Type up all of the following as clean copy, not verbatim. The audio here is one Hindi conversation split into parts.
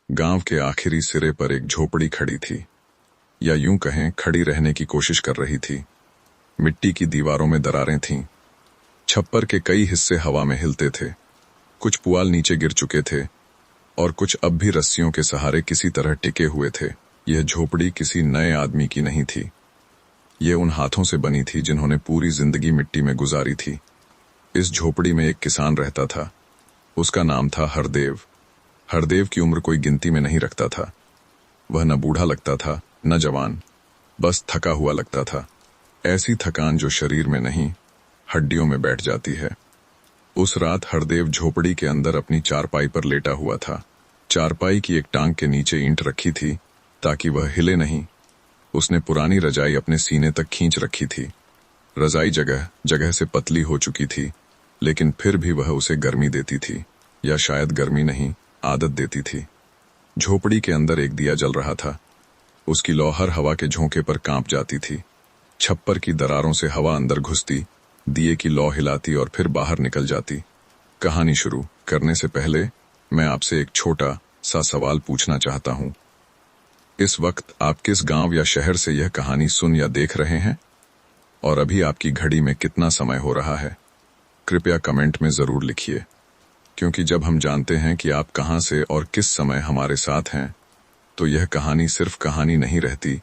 गांव के आखिरी सिरे पर एक झोपड़ी खड़ी थी, या यूं कहें खड़ी रहने की कोशिश कर रही थी। मिट्टी की दीवारों में दरारें थीं। छप्पर के कई हिस्से हवा में हिलते थे। कुछ पुआल नीचे गिर चुके थे और कुछ अब भी रस्सियों के सहारे किसी तरह टिके हुए थे। यह झोपड़ी किसी नए आदमी की नहीं थी। ये उन हाथों से बनी थी जिन्होंने पूरी जिंदगी मिट्टी में गुजारी थी। इस झोपड़ी में एक किसान रहता था। उसका नाम था हरदेव। हरदेव की उम्र कोई गिनती में नहीं रखता था। वह न बूढ़ा लगता था न जवान, बस थका हुआ लगता था। ऐसी थकान जो शरीर में नहीं, हड्डियों में बैठ जाती है। उस रात हरदेव झोपड़ी के अंदर अपनी चारपाई पर लेटा हुआ था। चारपाई की एक टांग के नीचे ईंट रखी थी ताकि वह हिले नहीं। उसने पुरानी रजाई अपने सीने तक खींच रखी थी। रजाई जगह जगह से पतली हो चुकी थी, लेकिन फिर भी वह उसे गर्मी देती थी, या शायद गर्मी नहीं, आदत देती थी। झोपड़ी के अंदर एक दिया जल रहा था। उसकी लौ हर हवा के झोंके पर कांप जाती थी। छप्पर की दरारों से हवा अंदर घुसती, दिए की लौ हिलाती और फिर बाहर निकल जाती। कहानी शुरू करने से पहले मैं आपसे एक छोटा सा सवाल पूछना चाहता हूं। इस वक्त आप किस गांव या शहर से यह कहानी सुन या देख रहे हैं, और अभी आपकी घड़ी में कितना समय हो रहा है? कृपया कमेंट में जरूर लिखिए, क्योंकि जब हम जानते हैं कि आप कहां से और किस समय हमारे साथ हैं, तो यह कहानी सिर्फ कहानी नहीं रहती,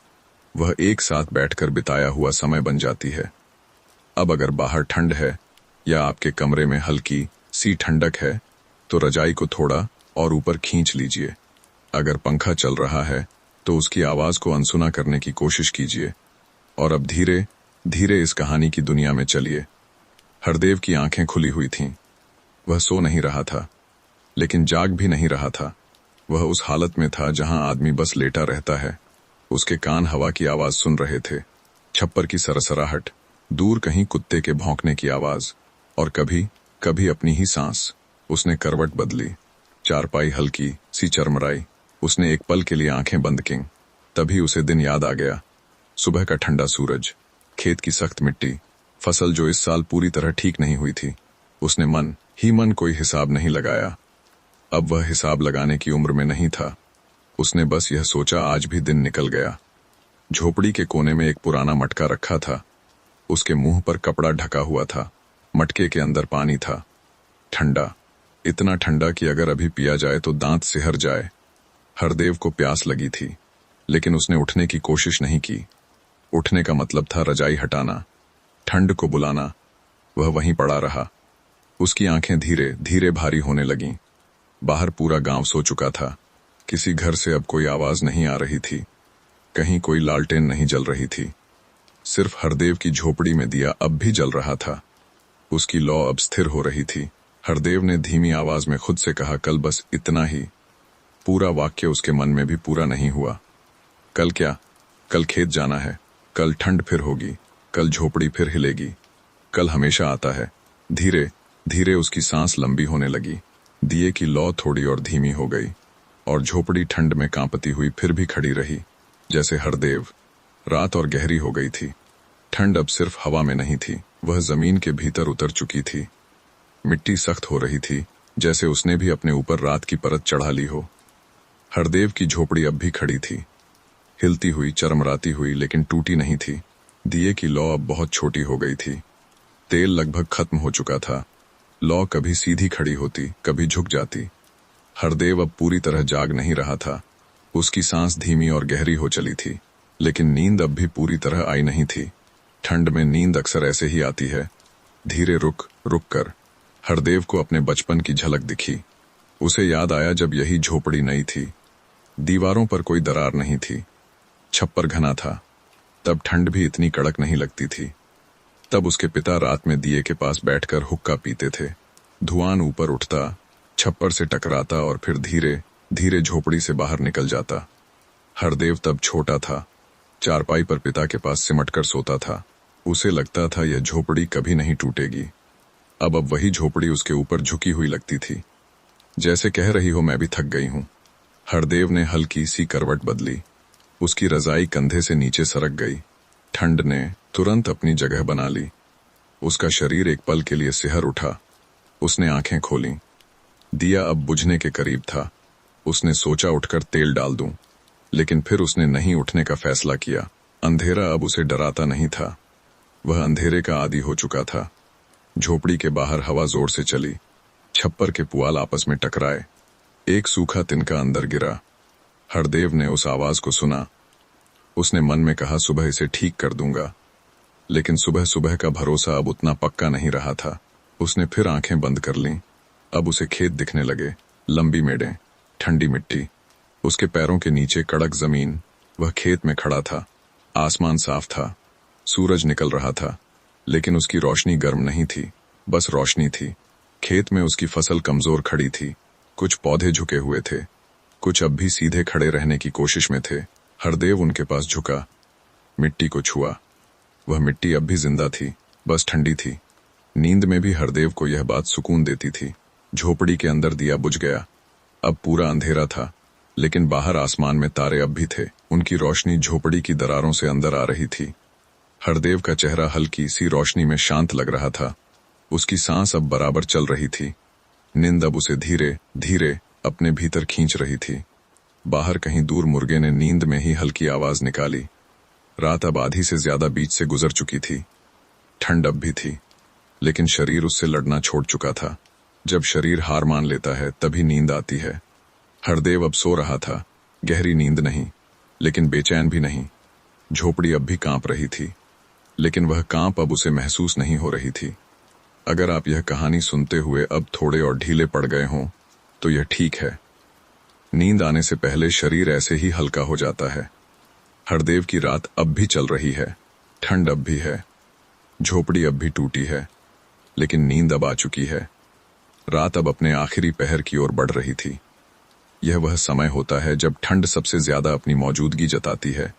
वह एक साथ बैठकर बिताया हुआ समय बन जाती है। अब अगर बाहर ठंड है या आपके कमरे में हल्की सी ठंडक है, तो रजाई को थोड़ा और ऊपर खींच लीजिए। अगर पंखा चल रहा है तो उसकी आवाज को अनसुना करने की कोशिश कीजिए, और अब धीरे धीरे इस कहानी की दुनिया में चलिए। हरदेव की आंखें खुली हुई थीं। वह सो नहीं रहा था, लेकिन जाग भी नहीं रहा था। वह उस हालत में था जहां आदमी बस लेटा रहता है। उसके कान हवा की आवाज सुन रहे थे, छप्पर की सरसराहट, दूर कहीं कुत्ते के भौंकने की आवाज, और कभी कभी अपनी ही सांस। उसने करवट बदली। चारपाई हल्की सी चरमराई। उसने एक पल के लिए आंखें बंद की। तभी उसे दिन याद आ गया। सुबह का ठंडा सूरज, खेत की सख्त मिट्टी, फसल जो इस साल पूरी तरह ठीक नहीं हुई थी। उसने मन ही मन कोई हिसाब नहीं लगाया। अब वह हिसाब लगाने की उम्र में नहीं था। उसने बस यह सोचा, आज भी दिन निकल गया। झोपड़ी के कोने में एक पुराना मटका रखा था। उसके मुंह पर कपड़ा ढका हुआ था। मटके के अंदर पानी था, ठंडा, इतना ठंडा कि अगर अभी पिया जाए तो दांत सिहर जाए। हरदेव को प्यास लगी थी, लेकिन उसने उठने की कोशिश नहीं की। उठने का मतलब था रजाई हटाना, ठंड को बुलाना। वह वहीं पड़ा रहा। उसकी आंखें धीरे धीरे भारी होने लगीं। बाहर पूरा गांव सो चुका था। किसी घर से अब कोई आवाज नहीं आ रही थी। कहीं कोई लालटेन नहीं जल रही थी। सिर्फ हरदेव की झोपड़ी में दिया अब भी जल रहा था। उसकी लौ अब स्थिर हो रही थी। हरदेव ने धीमी आवाज में खुद से कहा, कल बस इतना ही। पूरा वाक्य उसके मन में भी पूरा नहीं हुआ। कल क्या? कल खेत जाना है, कल ठंड फिर होगी, कल झोपड़ी फिर हिलेगी, कल हमेशा आता है। धीरे धीरे उसकी सांस लंबी होने लगी। दिए की लौ थोड़ी और धीमी हो गई, और झोपड़ी ठंड में कांपती हुई फिर भी खड़ी रही, जैसे हरदेव। रात और गहरी हो गई थी। ठंड अब सिर्फ हवा में नहीं थी, वह जमीन के भीतर उतर चुकी थी। मिट्टी सख्त हो रही थी, जैसे उसने भी अपने ऊपर रात की परत चढ़ा ली हो। हरदेव की झोपड़ी अब भी खड़ी थी, हिलती हुई, चरमराती हुई, लेकिन टूटी नहीं थी। दिए की लौ अब बहुत छोटी हो गई थी। तेल लगभग खत्म हो चुका था। लौ कभी सीधी खड़ी होती, कभी झुक जाती। हरदेव अब पूरी तरह जाग नहीं रहा था। उसकी सांस धीमी और गहरी हो चली थी, लेकिन नींद अब भी पूरी तरह आई नहीं थी। ठंड में नींद अक्सर ऐसे ही आती है, धीरे, रुक रुक कर। हरदेव को अपने बचपन की झलक दिखी। उसे याद आया जब यही झोपड़ी नई थी। दीवारों पर कोई दरार नहीं थी, छप्पर घना था। तब ठंड भी इतनी कड़क नहीं लगती थी। तब उसके पिता रात में दिए के पास बैठकर हुक्का पीते थे। धुआं ऊपर उठता, छप्पर से टकराता और फिर धीरे धीरे झोपड़ी से बाहर निकल जाता। हरदेव तब छोटा था, चारपाई पर पिता के पास सिमटकर सोता था। उसे लगता था यह झोपड़ी कभी नहीं टूटेगी। अब वही झोपड़ी उसके ऊपर झुकी हुई लगती थी, जैसे कह रही हो, मैं भी थक गई हूं। हरदेव ने हल्की सी करवट बदली। उसकी रजाई कंधे से नीचे सरक गई। ठंड ने तुरंत अपनी जगह बना ली। उसका शरीर एक पल के लिए सिहर उठा। उसने आंखें खोलीं। दिया अब बुझने के करीब था। उसने सोचा उठकर तेल डाल दूं, लेकिन फिर उसने नहीं उठने का फैसला किया। अंधेरा अब उसे डराता नहीं था, वह अंधेरे का आदी हो चुका था। झोपड़ी के बाहर हवा जोर से चली, छप्पर के पुआल आपस में टकराए, एक सूखा तिनका अंदर गिरा। हरदेव ने उस आवाज को सुना। उसने मन में कहा, सुबह इसे ठीक कर दूंगा। लेकिन सुबह सुबह का भरोसा अब उतना पक्का नहीं रहा था। उसने फिर आंखें बंद कर लीं। अब उसे खेत दिखने लगे, लंबी मेड़ें, ठंडी मिट्टी, उसके पैरों के नीचे कड़क जमीन। वह खेत में खड़ा था, आसमान साफ था, सूरज निकल रहा था, लेकिन उसकी रोशनी गर्म नहीं थी, बस रोशनी थी। खेत में उसकी फसल कमजोर खड़ी थी, कुछ पौधे झुके हुए थे, कुछ अब भी सीधे खड़े रहने की कोशिश में थे। हरदेव उनके पास झुका, मिट्टी को छुआ। वह मिट्टी अब भी जिंदा थी, बस ठंडी थी। नींद में भी हरदेव को यह बात सुकून देती थी। झोपड़ी के अंदर दिया बुझ गया। अब पूरा अंधेरा था, लेकिन बाहर आसमान में तारे अब भी थे। उनकी रोशनी झोपड़ी की दरारों से अंदर आ रही थी। हरदेव का चेहरा हल्की सी रोशनी में शांत लग रहा था। उसकी सांस अब बराबर चल रही थी। नींद अब उसे धीरे धीरे अपने भीतर खींच रही थी। बाहर कहीं दूर मुर्गे ने नींद में ही हल्की आवाज निकाली। रात अब आधी से ज्यादा बीच से गुजर चुकी थी। ठंड अब भी थी, लेकिन शरीर उससे लड़ना छोड़ चुका था। जब शरीर हार मान लेता है तभी नींद आती है। हरदेव अब सो रहा था, गहरी नींद नहीं, लेकिन बेचैन भी नहीं। झोपड़ी अब भी कांप रही थी, लेकिन वह कांप अब उसे महसूस नहीं हो रही थी। अगर आप यह कहानी सुनते हुए अब थोड़े और ढीले पड़ गए हों, तो यह ठीक है। नींद आने से पहले शरीर ऐसे ही हल्का हो जाता है। हरदेव की रात अब भी चल रही है, ठंड अब भी है, झोपड़ी अब भी टूटी है, लेकिन नींद अब आ चुकी है। रात अब अपने आखिरी पहर की ओर बढ़ रही थी। यह वह समय होता है जब ठंड सबसे ज्यादा अपनी मौजूदगी जताती है।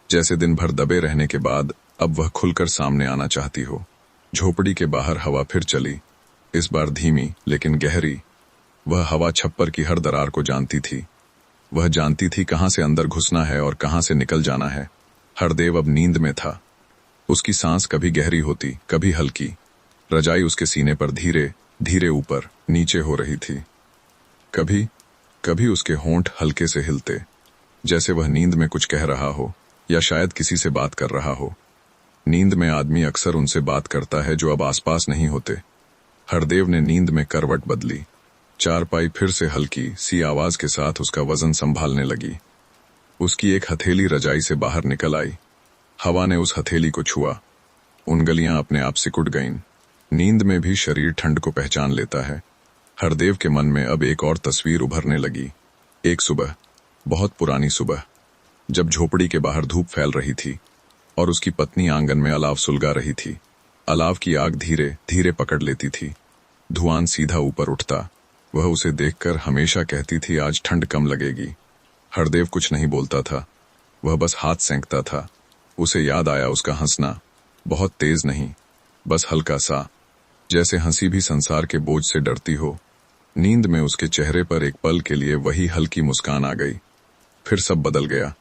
जैसे दिन भर दबे रहने के बाद अब वह खुलकर सामने आना चाहती हो। झोपड़ी के बाहर हवा फिर चली, इस बार धीमी लेकिन गहरी। वह हवा छप्पर की हर दरार को जानती थी। वह जानती थी कहां से अंदर घुसना है और कहां से निकल जाना है। हरदेव अब नींद में था। उसकी सांस कभी गहरी होती, कभी हल्की। रजाई उसके सीने पर धीरे धीरे ऊपर नीचे हो रही थी। कभी कभी उसके होंठ हल्के से हिलते, जैसे वह नींद में कुछ कह रहा हो या शायद किसी से बात कर रहा हो। नींद में आदमी अक्सर उनसे बात करता है जो अब आसपास नहीं होते। हरदेव ने नींद में करवट बदली। चारपाई फिर से हल्की सी आवाज के साथ उसका वजन संभालने लगी। उसकी एक हथेली रजाई से बाहर निकल आई। हवा ने उस हथेली को छुआ। उंगलियां अपने आप सिकुड़ गईं। नींद में भी शरीर ठंड को पहचान लेता है। हरदेव के मन में अब एक और तस्वीर उभरने लगी। एक सुबह, बहुत पुरानी सुबह, जब झोपड़ी के बाहर धूप फैल रही थी और उसकी पत्नी आंगन में अलाव सुलगा रही थी। अलाव की आग धीरे धीरे पकड़ लेती थी, धुआं सीधा ऊपर उठता। वह उसे देखकर हमेशा कहती थी, आज ठंड कम लगेगी। हरदेव कुछ नहीं बोलता था, वह बस हाथ सेंकता था। उसे याद आया उसका हंसना, बहुत तेज नहीं, बस हल्का सा, जैसे हंसी भी संसार के बोझ से डरती हो। नींद में उसके चेहरे पर एक पल के लिए वही हल्की मुस्कान आ गई। फिर सब बदल गया।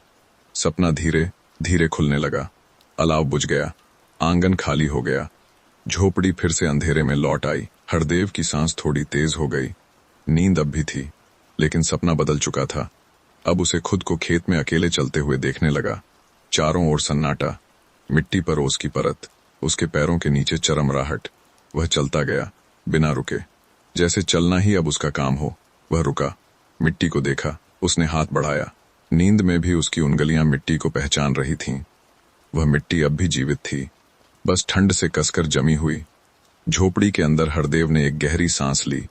सपना धीरे धीरे खुलने लगा। अलाव बुझ गया, आंगन खाली हो गया, झोपड़ी फिर से अंधेरे में लौट आई। हरदेव की सांस थोड़ी तेज हो गई। नींद अब भी थी, लेकिन सपना बदल चुका था। अब उसे खुद को खेत में अकेले चलते हुए देखने लगा। चारों ओर सन्नाटा, मिट्टी पर ओस की परत, उसके पैरों के नीचे चरमराहट। वह चलता गया, बिना रुके, जैसे चलना ही अब उसका काम हो। वह रुका, मिट्टी को देखा, उसने हाथ बढ़ाया। नींद में भी उसकी उंगलियां मिट्टी को पहचान रही थीं। वह मिट्टी अब भी जीवित थी, बस ठंड से कसकर जमी हुई। झोपड़ी के अंदर हरदेव ने एक गहरी सांस ली,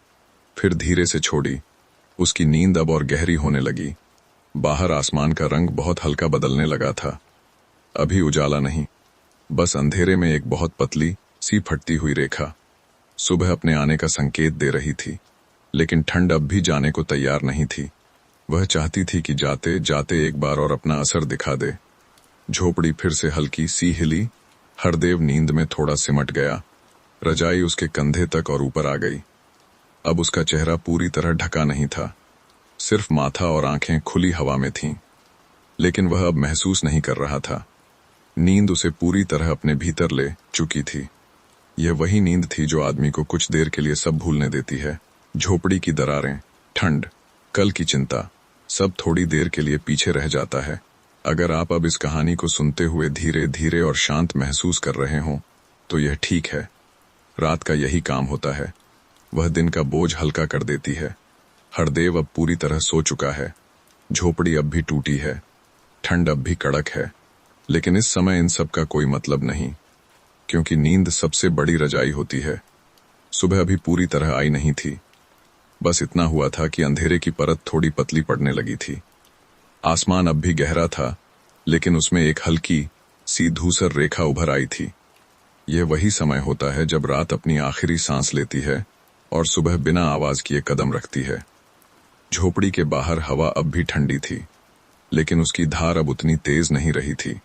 फिर धीरे से छोड़ी। उसकी नींद अब और गहरी होने लगी। बाहर आसमान का रंग बहुत हल्का बदलने लगा था। अभी उजाला नहीं, बस अंधेरे में एक बहुत पतली सी फटती हुई रेखा। सुबह अपने आने का संकेत दे रही थी, लेकिन ठंड अब भी जाने को तैयार नहीं थी। वह चाहती थी कि जाते जाते एक बार और अपना असर दिखा दे। झोपड़ी फिर से हल्की सी हिली। हरदेव नींद में थोड़ा सिमट गया। रजाई उसके कंधे तक और ऊपर आ गई। अब उसका चेहरा पूरी तरह ढका नहीं था, सिर्फ माथा और आंखें खुली हवा में थीं। लेकिन वह अब महसूस नहीं कर रहा था। नींद उसे पूरी तरह अपने भीतर ले चुकी थी। यह वही नींद थी जो आदमी को कुछ देर के लिए सब भूलने देती है। झोपड़ी की दरारें, ठंड, कल की चिंता, सब थोड़ी देर के लिए पीछे रह जाता है। अगर आप अब इस कहानी को सुनते हुए धीरे धीरे और शांत महसूस कर रहे हों, तो यह ठीक है। रात का यही काम होता है, वह दिन का बोझ हल्का कर देती है। हरदेव अब पूरी तरह सो चुका है। झोपड़ी अब भी टूटी है, ठंड अब भी कड़क है, लेकिन इस समय इन सब का कोई मतलब नहीं, क्योंकि नींद सबसे बड़ी रजाई होती है। सुबह अभी पूरी तरह आई नहीं थी, बस इतना हुआ था कि अंधेरे की परत थोड़ी पतली पड़ने लगी थी। आसमान अब भी गहरा था, लेकिन उसमें एक हल्की सी धूसर रेखा उभर आई थी। यह वही समय होता है जब रात अपनी आखिरी सांस लेती है और सुबह बिना आवाज किए कदम रखती है। झोपड़ी के बाहर हवा अब भी ठंडी थी, लेकिन उसकी धार अब उतनी तेज नहीं रही थी।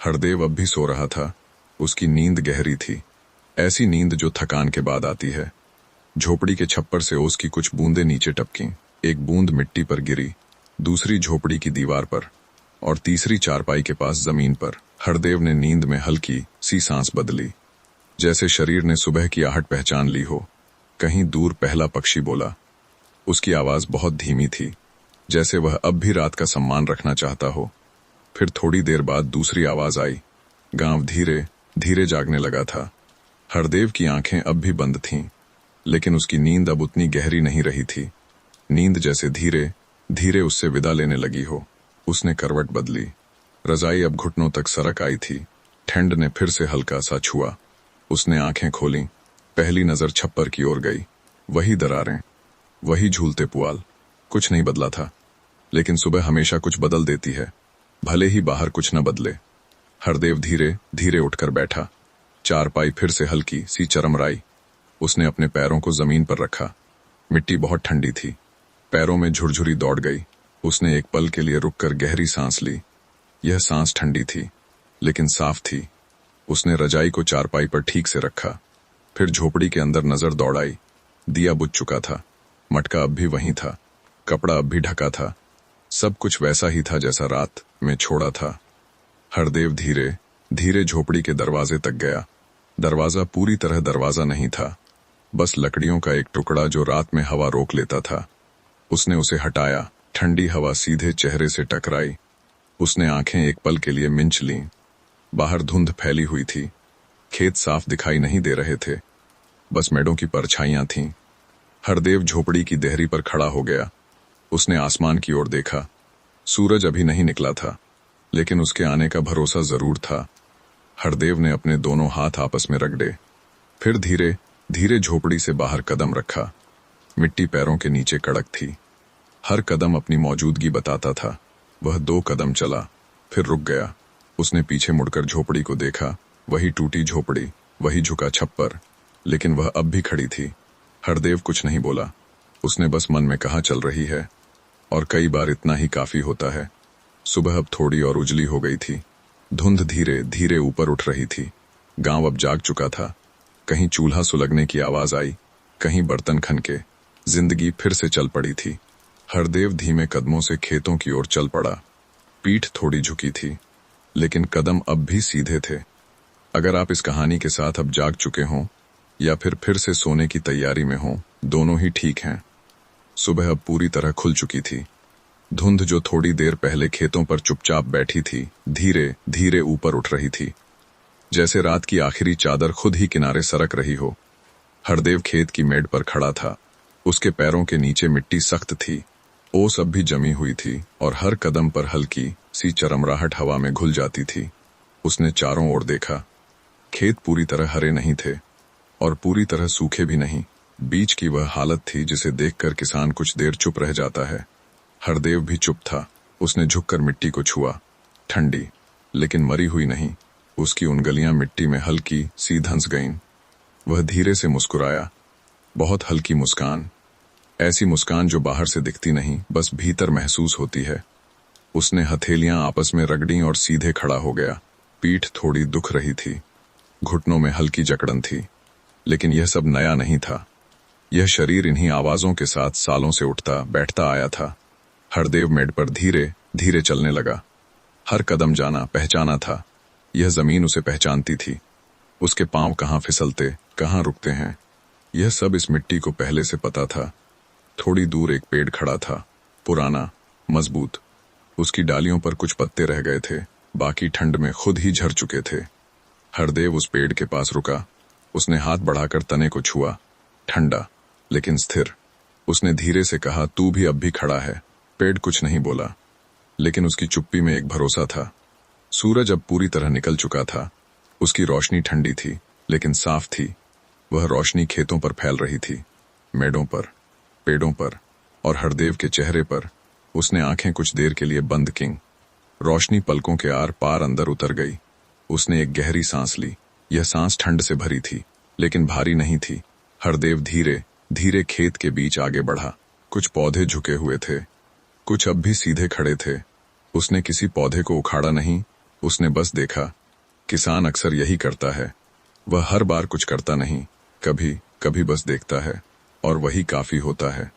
हरदेव अब भी सो रहा था। उसकी नींद गहरी थी, ऐसी नींद जो थकान के बाद आती है। झोपड़ी के छप्पर से ओस की कुछ बूंदें नीचे टपकीं। एक बूंद मिट्टी पर गिरी, दूसरी झोपड़ी की दीवार पर और तीसरी चारपाई के पास जमीन पर। हरदेव ने नींद में हल्की सी सांस बदली, जैसे शरीर ने सुबह की आहट पहचान ली हो। कहीं दूर पहला पक्षी बोला। उसकी आवाज बहुत धीमी थी, जैसे वह अब भी रात का सम्मान रखना चाहता हो। फिर थोड़ी देर बाद दूसरी आवाज आई। गांव धीरे धीरे जागने लगा था। हरदेव की आंखें अब भी बंद थीं, लेकिन उसकी नींद अब उतनी गहरी नहीं रही थी। नींद जैसे धीरे धीरे उससे विदा लेने लगी हो। उसने करवट बदली। रजाई अब घुटनों तक सरक आई थी। ठंड ने फिर से हल्का सा छुआ। उसने आंखें खोलीं। पहली नजर छप्पर की ओर गई। वही दरारें, वही झूलते पुआल। कुछ नहीं बदला था, लेकिन सुबह हमेशा कुछ बदल देती है, भले ही बाहर कुछ न बदले। हरदेव धीरे धीरे उठकर बैठा। चारपाई फिर से हल्की सी चरमराई। उसने अपने पैरों को जमीन पर रखा। मिट्टी बहुत ठंडी थी, पैरों में झुरझुरी दौड़ गई। उसने एक पल के लिए रुककर गहरी सांस ली। यह सांस ठंडी थी, लेकिन साफ थी। उसने रजाई को चारपाई पर ठीक से रखा, फिर झोपड़ी के अंदर नजर दौड़ाई। दिया बुझ चुका था, मटका अब भी वहीं था, कपड़ा अब भी ढका था, सब कुछ वैसा ही था जैसा रात में छोड़ा था। हरदेव धीरे धीरे झोपड़ी के दरवाजे तक गया। दरवाजा पूरी तरह दरवाजा नहीं था, बस लकड़ियों का एक टुकड़ा जो रात में हवा रोक लेता था। उसने उसे हटाया। ठंडी हवा सीधे चेहरे से टकराई। उसने आंखें एक पल के लिए मिंच लीं। बाहर धुंध फैली हुई थी। खेत साफ दिखाई नहीं दे रहे थे, बस मेड़ों की परछाइयां थीं। हरदेव झोपड़ी की देहरी पर खड़ा हो गया। उसने आसमान की ओर देखा। सूरज अभी नहीं निकला था, लेकिन उसके आने का भरोसा जरूर था। हरदेव ने अपने दोनों हाथ आपस में रगड़े, फिर धीरे धीरे झोपड़ी से बाहर कदम रखा। मिट्टी पैरों के नीचे कड़क थी। हर कदम अपनी मौजूदगी बताता था। वह 2 कदम चला, फिर रुक गया। उसने पीछे मुड़कर झोपड़ी को देखा। वही टूटी झोपड़ी, वही झुका छप्पर, लेकिन वह अब भी खड़ी थी। हरदेव कुछ नहीं बोला। उसने बस मन में कहा, चल रही है, और कई बार इतना ही काफी होता है। सुबह अब थोड़ी और उजली हो गई थी। धुंध धीरे धीरे ऊपर उठ रही थी। गांव अब जाग चुका था। कहीं चूल्हा सुलगने की आवाज आई, कहीं बर्तन खनके। जिंदगी फिर से चल पड़ी थी। हरदेव धीमे कदमों से खेतों की ओर चल पड़ा। पीठ थोड़ी झुकी थी, लेकिन कदम अब भी सीधे थे। अगर आप इस कहानी के साथ अब जाग चुके हों या फिर से सोने की तैयारी में हों, दोनों ही ठीक हैं। सुबह अब पूरी तरह खुल चुकी थी। धुंध जो थोड़ी देर पहले खेतों पर चुपचाप बैठी थी, धीरे धीरे ऊपर उठ रही थी, जैसे रात की आखिरी चादर खुद ही किनारे सरक रही हो। हरदेव खेत की मेड़ पर खड़ा था। उसके पैरों के नीचे मिट्टी सख्त थी। ओस अब भी जमी हुई थी और हर कदम पर हल्की सी चरमराहट हवा में घुल जाती थी। उसने चारों ओर देखा। खेत पूरी तरह हरे नहीं थे और पूरी तरह सूखे भी नहीं। बीच की वह हालत थी जिसे देखकर किसान कुछ देर चुप रह जाता है। हरदेव भी चुप था। उसने झुककर मिट्टी को छुआ। ठंडी, लेकिन मरी हुई नहीं। उसकी उंगलियां मिट्टी में हल्की सी धंस गईं। वह धीरे से मुस्कुराया, बहुत हल्की मुस्कान, ऐसी मुस्कान जो बाहर से दिखती नहीं, बस भीतर महसूस होती है। उसने हथेलियां आपस में रगड़ी और सीधे खड़ा हो गया। पीठ थोड़ी दुख रही थी, घुटनों में हल्की जकड़न थी, लेकिन यह सब नया नहीं था। यह शरीर इन्हीं आवाजों के साथ सालों से उठता बैठता आया था। हरदेव मेड़ पर धीरे धीरे चलने लगा। हर कदम जाना पहचाना था। यह जमीन उसे पहचानती थी। उसके पांव कहाँ फिसलते, कहाँ रुकते हैं, यह सब इस मिट्टी को पहले से पता था। थोड़ी दूर एक पेड़ खड़ा था। पुराना, मजबूत। उसकी डालियों पर कुछ पत्ते रह गए थे, बाकी ठंड में खुद ही झड़ चुके थे। हरदेव उस पेड़ के पास रुका। उसने हाथ बढ़ाकर तने को छुआ। ठंडा लेकिन स्थिर। उसने धीरे से कहा, तू भी अब भी खड़ा है। पेड़ कुछ नहीं बोला, लेकिन उसकी चुप्पी में एक भरोसा था। सूरज अब पूरी तरह निकल चुका था। उसकी रोशनी ठंडी थी लेकिन साफ थी। वह रोशनी खेतों पर फैल रही थी, मेड़ों पर, पेड़ों पर और हरदेव के चेहरे पर। उसने आंखें कुछ देर के लिए बंद कीं। रोशनी पलकों के आर पार अंदर उतर गई। उसने एक गहरी सांस ली। यह सांस ठंड से भरी थी, लेकिन भारी नहीं थी। हरदेव धीरे धीरे खेत के बीच आगे बढ़ा। कुछ पौधे झुके हुए थे, कुछ अब भी सीधे खड़े थे। उसने किसी पौधे को उखाड़ा नहीं, उसने बस देखा। किसान अक्सर यही करता है। वह हर बार कुछ करता नहीं, कभी कभी बस देखता है, और वही काफी होता है।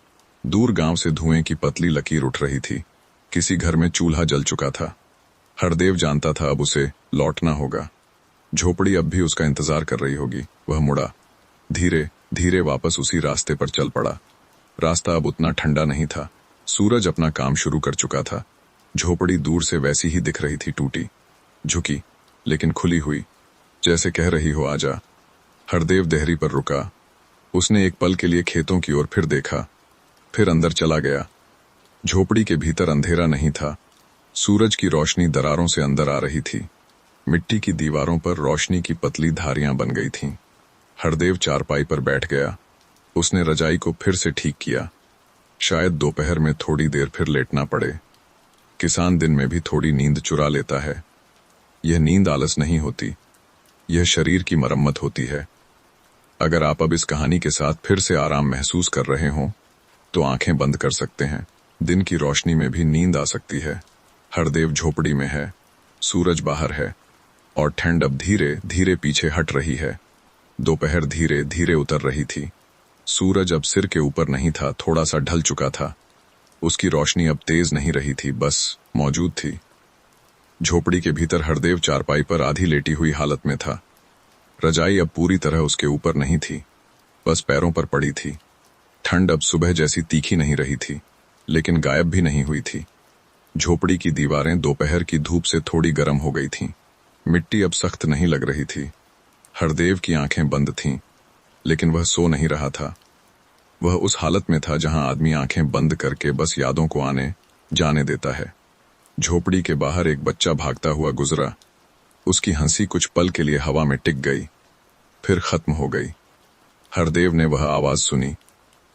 दूर गांव से धुएं की पतली लकीर उठ रही थी। किसी घर में चूल्हा जल चुका था। हरदेव जानता था अब उसे लौटना होगा। झोपड़ी अब भी उसका इंतजार कर रही होगी। वह मुड़ा, धीरे धीरे वापस उसी रास्ते पर चल पड़ा। रास्ता अब उतना ठंडा नहीं था। सूरज अपना काम शुरू कर चुका था। झोपड़ी दूर से वैसी ही दिख रही थी, टूटी, झुकी, लेकिन खुली हुई, जैसे कह रही हो आजा। हरदेव देहरी पर रुका। उसने एक पल के लिए खेतों की ओर फिर देखा, फिर अंदर चला गया। झोपड़ी के भीतर अंधेरा नहीं था। सूरज की रोशनी दरारों से अंदर आ रही थी। मिट्टी की दीवारों पर रोशनी की पतली धारियां बन गई थीं। हरदेव चारपाई पर बैठ गया। उसने रजाई को फिर से ठीक किया। शायद दोपहर में थोड़ी देर फिर लेटना पड़े। किसान दिन में भी थोड़ी नींद चुरा लेता है। यह नींद आलस नहीं होती, यह शरीर की मरम्मत होती है। अगर आप अब इस कहानी के साथ फिर से आराम महसूस कर रहे हों, तो आंखें बंद कर सकते हैं। दिन की रोशनी में भी नींद आ सकती है। हरदेव झोपड़ी में है, सूरज बाहर है, और ठंड अब धीरे धीरे पीछे हट रही है। दोपहर धीरे धीरे उतर रही थी। सूरज अब सिर के ऊपर नहीं था, थोड़ा सा ढल चुका था। उसकी रोशनी अब तेज नहीं रही थी, बस मौजूद थी। झोपड़ी के भीतर हरदेव चारपाई पर आधी लेटी हुई हालत में था। रजाई अब पूरी तरह उसके ऊपर नहीं थी, बस पैरों पर पड़ी थी। ठंड अब सुबह जैसी तीखी नहीं रही थी, लेकिन गायब भी नहीं हुई थी। झोपड़ी की दीवारें दोपहर की धूप से थोड़ी गर्म हो गई थीं। मिट्टी अब सख्त नहीं लग रही थी। हरदेव की आंखें बंद थीं, लेकिन वह सो नहीं रहा था। वह उस हालत में था जहां आदमी आंखें बंद करके बस यादों को आने जाने देता है। झोपड़ी के बाहर एक बच्चा भागता हुआ गुजरा। उसकी हंसी कुछ पल के लिए हवा में टिक गई, फिर खत्म हो गई। हरदेव ने वह आवाज सुनी।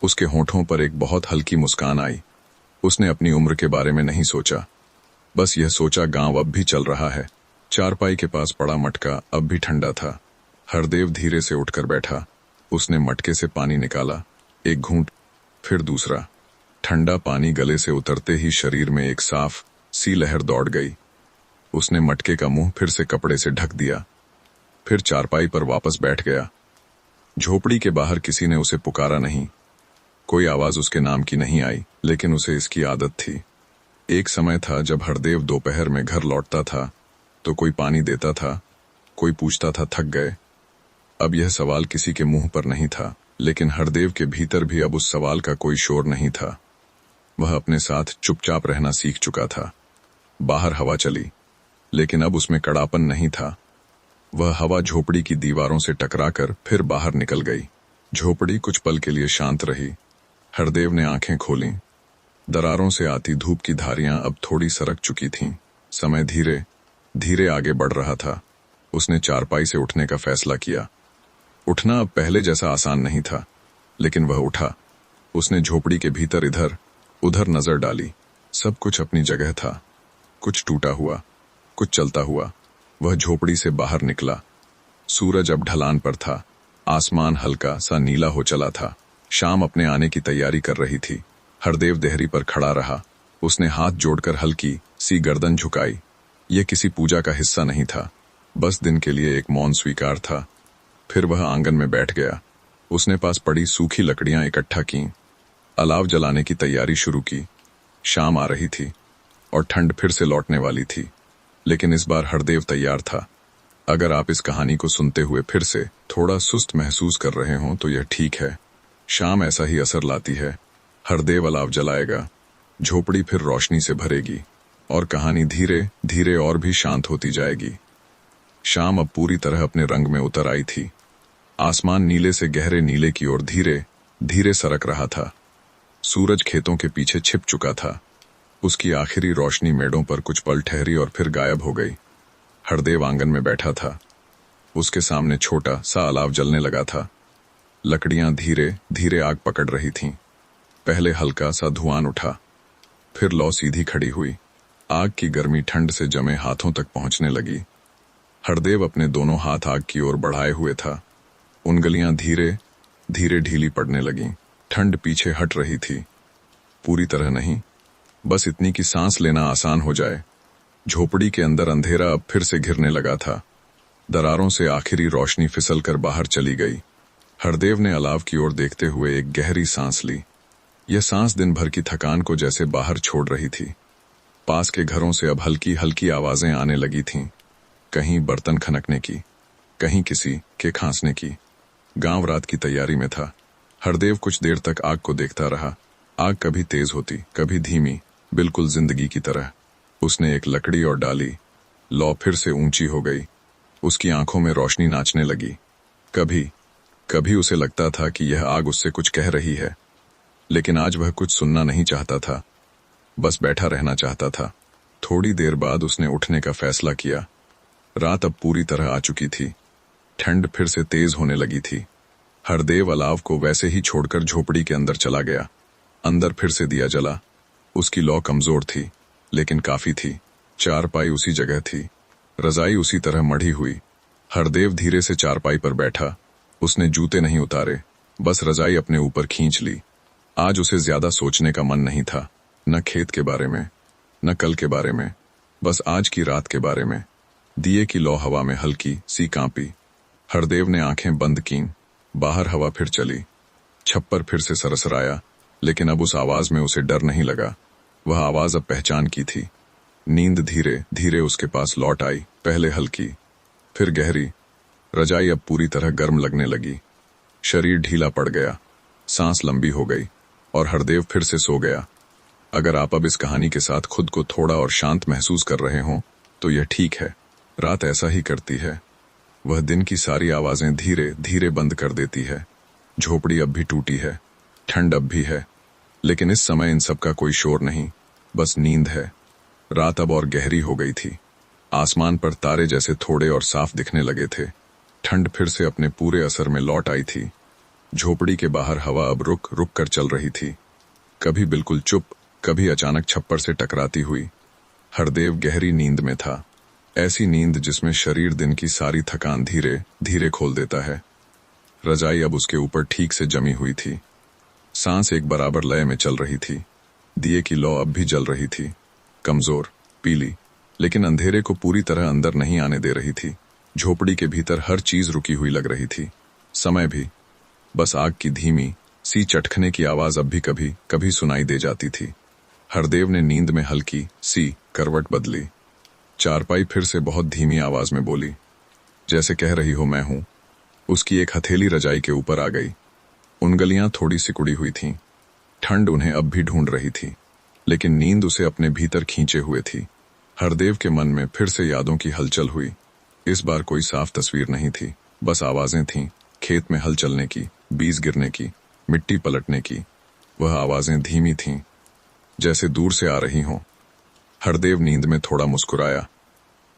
उसके होठों पर एक बहुत हल्की मुस्कान आई। उसने अपनी उम्र के बारे में नहीं सोचा, बस यह सोचा गांव अब भी चल रहा है। चारपाई के पास पड़ा मटका अब भी ठंडा था। हरदेव धीरे से उठकर बैठा। उसने मटके से पानी निकाला, एक घूंट, फिर दूसरा। ठंडा पानी गले से उतरते ही शरीर में एक साफ सी लहर दौड़ गई। उसने मटके का मुंह फिर से कपड़े से ढक दिया, फिर चारपाई पर वापस बैठ गया। झोपड़ी के बाहर किसी ने उसे पुकारा नहीं। कोई आवाज उसके नाम की नहीं आई, लेकिन उसे इसकी आदत थी। एक समय था जब हरदेव दोपहर में घर लौटता था तो कोई पानी देता था, कोई पूछता था थक गए। अब यह सवाल किसी के मुंह पर नहीं था, लेकिन हरदेव के भीतर भी अब उस सवाल का कोई शोर नहीं था। वह अपने साथ चुपचाप रहना सीख चुका था। बाहर हवा चली, लेकिन अब उसमें कड़ापन नहीं था। वह हवा झोपड़ी की दीवारों से टकराकर फिर बाहर निकल गई। झोपड़ी कुछ पल के लिए शांत रही। हरदेव ने आंखें खोलीं। दरारों से आती धूप की धारियां अब थोड़ी सरक चुकी थीं। समय धीरे धीरे आगे बढ़ रहा था। उसने चारपाई से उठने का फैसला किया। उठना अब पहले जैसा आसान नहीं था, लेकिन वह उठा। उसने झोपड़ी के भीतर इधर उधर नजर डाली। सब कुछ अपनी जगह था। कुछ टूटा हुआ, कुछ चलता हुआ। वह झोपड़ी से बाहर निकला। सूरज अब ढलान पर था। आसमान हल्का सा नीला हो चला था। शाम अपने आने की तैयारी कर रही थी। हरदेव देहरी पर खड़ा रहा। उसने हाथ जोड़कर हल्की सी गर्दन झुकाई। यह किसी पूजा का हिस्सा नहीं था, बस दिन के लिए एक मौन स्वीकार था। फिर वह आंगन में बैठ गया। उसने पास पड़ी सूखी लकड़ियां इकट्ठा की, अलाव जलाने की तैयारी शुरू की। शाम आ रही थी और ठंड फिर से लौटने वाली थी, लेकिन इस बार हरदेव तैयार था। अगर आप इस कहानी को सुनते हुए फिर से थोड़ा सुस्त महसूस कर रहे हों तो यह ठीक है। शाम ऐसा ही असर लाती है। हरदेव अलाव जलाएगा, झोपड़ी फिर रोशनी से भरेगी और कहानी धीरे धीरे और भी शांत होती जाएगी। शाम अब पूरी तरह अपने रंग में उतर आई थी। आसमान नीले से गहरे नीले की ओर धीरे धीरे सरक रहा था। सूरज खेतों के पीछे छिप चुका था। उसकी आखिरी रोशनी मेड़ों पर कुछ पल ठहरी और फिर गायब हो गई। हरदेव आंगन में बैठा था। उसके सामने छोटा सा अलाव जलने लगा था। लकड़ियां धीरे धीरे आग पकड़ रही थीं। पहले हल्का सा धुआं उठा, फिर लौ सीधी खड़ी हुई। आग की गर्मी ठंड से जमे हाथों तक पहुंचने लगी। हरदेव अपने दोनों हाथ आग की ओर बढ़ाए हुए था। उंगलियां धीरे धीरे ढीली पड़ने लगीं। ठंड पीछे हट रही थी, पूरी तरह नहीं, बस इतनी कि सांस लेना आसान हो जाए। झोपड़ी के अंदर अंधेरा अब फिर से घिरने लगा था। दरारों से आखिरी रोशनी फिसलकर बाहर चली गई। हरदेव ने अलाव की ओर देखते हुए एक गहरी सांस ली। यह सांस दिन भर की थकान को जैसे बाहर छोड़ रही थी। पास के घरों से अब हल्की हल्की आवाजें आने लगी थीं। कहीं बर्तन खनकने की, कहीं किसी के खांसने की। गांव रात की तैयारी में था। हरदेव कुछ देर तक आग को देखता रहा। आग कभी तेज होती, कभी धीमी, बिल्कुल जिंदगी की तरह। उसने एक लकड़ी और डाली। लौ फिर से ऊंची हो गई। उसकी आंखों में रोशनी नाचने लगी। कभी कभी उसे लगता था कि यह आग उससे कुछ कह रही है, लेकिन आज वह कुछ सुनना नहीं चाहता था, बस बैठा रहना चाहता था। थोड़ी देर बाद उसने उठने का फैसला किया। रात अब पूरी तरह आ चुकी थी। ठंड फिर से तेज होने लगी थी। हरदेव अलाव को वैसे ही छोड़कर झोपड़ी के अंदर चला गया। अंदर फिर से दिया जला। उसकी लौ कमजोर थी, लेकिन काफी थी। चारपाई उसी जगह थी, रजाई उसी तरह मढ़ी हुई। हरदेव धीरे से चारपाई पर बैठा। उसने जूते नहीं उतारे, बस रजाई अपने ऊपर खींच ली। आज उसे ज्यादा सोचने का मन नहीं था, न खेत के बारे में, न कल के बारे में, बस आज की रात के बारे में। दिए की लौ हवा में हल्की सी कांपी। हरदेव ने आंखें बंद कीं। बाहर हवा फिर चली। छप्पर फिर से सरसराया, लेकिन अब उस आवाज में उसे डर नहीं लगा। वह आवाज अब पहचान की थी। नींद धीरे धीरे उसके पास लौट आई, पहले हल्की, फिर गहरी। रजाई अब पूरी तरह गर्म लगने लगी। शरीर ढीला पड़ गया, सांस लंबी हो गई और हरदेव फिर से सो गया। अगर आप अब इस कहानी के साथ खुद को थोड़ा और शांत महसूस कर रहे हो तो यह ठीक है। रात ऐसा ही करती है। वह दिन की सारी आवाजें धीरे धीरे बंद कर देती है। झोपड़ी अब भी टूटी है, ठंड अब भी है, लेकिन इस समय इन सब का कोई शोर नहीं, बस नींद है। रात अब और गहरी हो गई थी। आसमान पर तारे जैसे थोड़े और साफ दिखने लगे थे। ठंड फिर से अपने पूरे असर में लौट आई थी। झोपड़ी के बाहर हवा अब रुक रुक कर चल रही थी, कभी बिल्कुल चुप, कभी अचानक छप्पर से टकराती हुई। हरदेव गहरी नींद में था, ऐसी नींद जिसमें शरीर दिन की सारी थकान धीरे धीरे खोल देता है। रजाई अब उसके ऊपर ठीक से जमी हुई थी। सांस एक बराबर लय में चल रही थी। दिए की लौ अब भी जल रही थी, कमजोर, पीली, लेकिन अंधेरे को पूरी तरह अंदर नहीं आने दे रही थी। झोपड़ी के भीतर हर चीज रुकी हुई लग रही थी, समय भी। बस आग की धीमी सी चटखने की आवाज अब भी कभी कभी सुनाई दे जाती थी। हरदेव ने नींद में हल्की सी करवट बदली। चारपाई फिर से बहुत धीमी आवाज में बोली, जैसे कह रही हो मैं हूं। उसकी एक हथेली रजाई के ऊपर आ गई। उंगलियां थोड़ी सिकुड़ी हुई थीं। ठंड उन्हें अब भी ढूंढ रही थी, लेकिन नींद उसे अपने भीतर खींचे हुए थी। हरदेव के मन में फिर से यादों की हलचल हुई। इस बार कोई साफ तस्वीर नहीं थी, बस आवाजें थीं, खेत में हल चलने की, बीज गिरने की, मिट्टी पलटने की। वह आवाजें धीमी थीं, जैसे दूर से आ रही हों। हरदेव नींद में थोड़ा मुस्कुराया।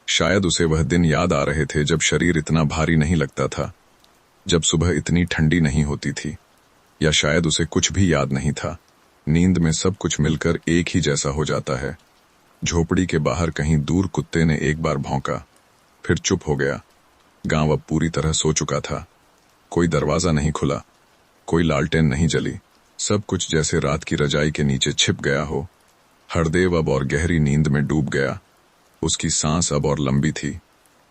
शायद उसे वह दिन याद आ रहे थे जब शरीर इतना भारी नहीं लगता था, जब सुबह इतनी ठंडी नहीं होती थी, या शायद उसे कुछ भी याद नहीं था। नींद में सब कुछ मिलकर एक ही जैसा हो जाता है। झोपड़ी के बाहर कहीं दूर कुत्ते ने एक बार भौंका, फिर चुप हो गया। गांव अब पूरी तरह सो चुका था। कोई दरवाजा नहीं खुला, कोई लालटेन नहीं जली। सब कुछ जैसे रात की रजाई के नीचे छिप गया हो। हरदेव अब और गहरी नींद में डूब गया। उसकी सांस अब और लंबी थी।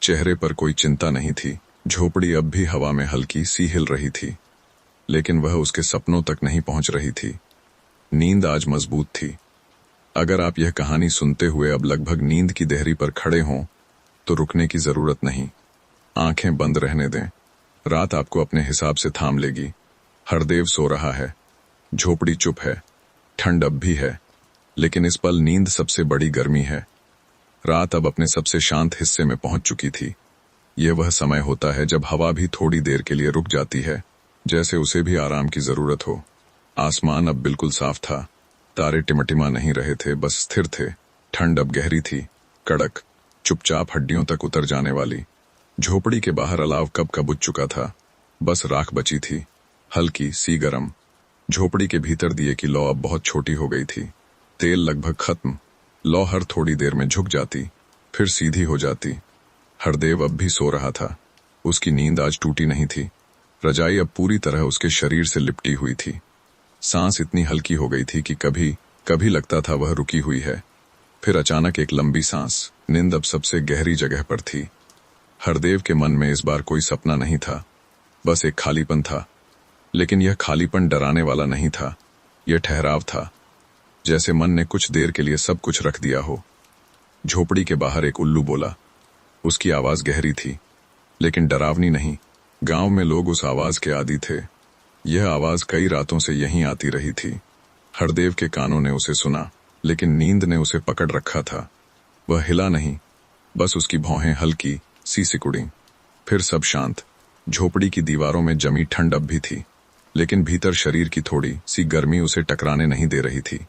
चेहरे पर कोई चिंता नहीं थी। झोपड़ी अब भी हवा में हल्की सी हिल रही थी, लेकिन वह उसके सपनों तक नहीं पहुंच रही थी। नींद आज मजबूत थी। अगर आप यह कहानी सुनते हुए अब लगभग नींद की देहरी पर खड़े हों, तो रुकने की जरूरत नहीं। आंखें बंद रहने दें। रात आपको अपने हिसाब से थाम लेगी। हरदेव सो रहा है, झोपड़ी चुप है, ठंड अब भी है, लेकिन इस पल नींद सबसे बड़ी गर्मी है। रात अब अपने सबसे शांत हिस्से में पहुंच चुकी थी। यह वह समय होता है जब हवा भी थोड़ी देर के लिए रुक जाती है, जैसे उसे भी आराम की जरूरत हो। आसमान अब बिल्कुल साफ था। तारे टिमटिमा नहीं रहे थे, बस स्थिर थे। ठंड अब गहरी थी, कड़क, चुपचाप हड्डियों तक उतर जाने वाली। झोपड़ी के बाहर अलाव कब का बुझ चुका था, बस राख बची थी, हल्की सी गरम। झोपड़ी के भीतर दिए की लौ अब बहुत छोटी हो गई थी। तेल लगभग खत्म। लौ हर थोड़ी देर में झुक जाती, फिर सीधी हो जाती। हरदेव अब भी सो रहा था। उसकी नींद आज टूटी नहीं थी। रजाई अब पूरी तरह उसके शरीर से लिपटी हुई थी। सांस इतनी हल्की हो गई थी कि कभी कभी लगता था वह रुकी हुई है। फिर अचानक एक लंबी सांस। नींद अब सबसे गहरी जगह पर थी। हरदेव के मन में इस बार कोई सपना नहीं था, बस एक खालीपन था। लेकिन यह खालीपन डराने वाला नहीं था, यह ठहराव था, जैसे मन ने कुछ देर के लिए सब कुछ रख दिया हो। झोपड़ी के बाहर एक उल्लू बोला। उसकी आवाज गहरी थी, लेकिन डरावनी नहीं। गांव में लोग उस आवाज के आदी थे। यह आवाज कई रातों से यहीं आती रही थी। हरदेव के कानों ने उसे सुना, लेकिन नींद ने उसे पकड़ रखा था। वह हिला नहीं, बस उसकी भौहें हल्की सी सिकुड़ी। फिर सब शांत। झोपड़ी की दीवारों में जमी ठंड अब भी थी, लेकिन भीतर शरीर की थोड़ी सी गर्मी उसे टकराने नहीं दे रही थी।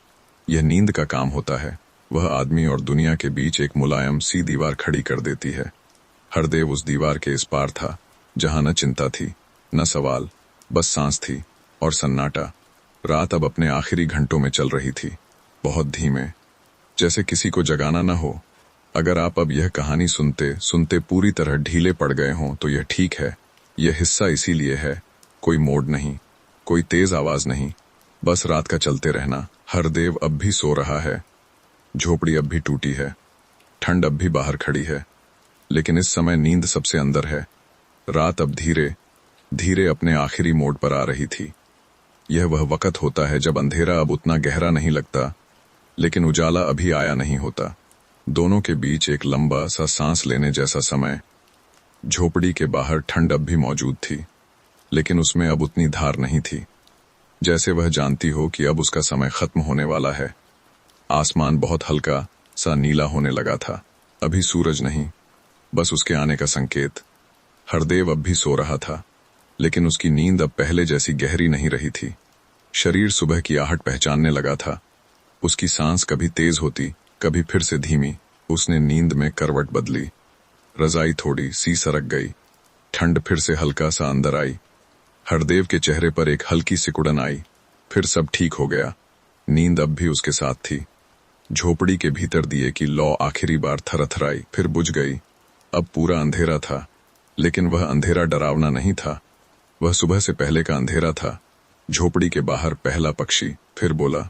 यह नींद का काम होता है। वह आदमी और दुनिया के बीच एक मुलायम सी दीवार खड़ी कर देती है। हरदेव उस दीवार के इस पार था, जहां न चिंता थी, न सवाल, बस सांस थी और सन्नाटा। रात अब अपने आखिरी घंटों में चल रही थी, बहुत धीमे, जैसे किसी को जगाना न हो। अगर आप अब यह कहानी सुनते सुनते पूरी तरह ढीले पड़ गए हों तो यह ठीक है। यह हिस्सा इसीलिए है। कोई मोड़ नहीं, कोई तेज आवाज नहीं, बस रात का चलते रहना। हरदेव अब भी सो रहा है। झोपड़ी अब भी टूटी है। ठंड अब भी बाहर खड़ी है, लेकिन इस समय नींद सबसे अंदर है। रात अब धीरे धीरे अपने आखिरी मोड़ पर आ रही थी। यह वह वक्त होता है जब अंधेरा अब उतना गहरा नहीं लगता, लेकिन उजाला अभी आया नहीं होता। दोनों के बीच एक लंबा सा सांस लेने जैसा समय। झोपड़ी के बाहर ठंड अब भी मौजूद थी, लेकिन उसमें अब उतनी धार नहीं थी, जैसे वह जानती हो कि अब उसका समय खत्म होने वाला है। आसमान बहुत हल्का सा नीला होने लगा था। अभी सूरज नहीं, बस उसके आने का संकेत। हरदेव अब भी सो रहा था, लेकिन उसकी नींद अब पहले जैसी गहरी नहीं रही थी। शरीर सुबह की आहट पहचानने लगा था। उसकी सांस कभी तेज होती, कभी फिर से धीमी। उसने नींद में करवट बदली। रजाई थोड़ी सी सरक गई। ठंड फिर से हल्का सा अंदर आई। हरदेव के चेहरे पर एक हल्की सिकुड़न आई। फिर सब ठीक हो गया। नींद अब भी उसके साथ थी। झोपड़ी के भीतर दिए की लौ आखिरी बार थरथराई, फिर बुझ गई। अब पूरा अंधेरा था, लेकिन वह अंधेरा डरावना नहीं था। वह सुबह से पहले का अंधेरा था। झोपड़ी के बाहर पहला पक्षी फिर बोला।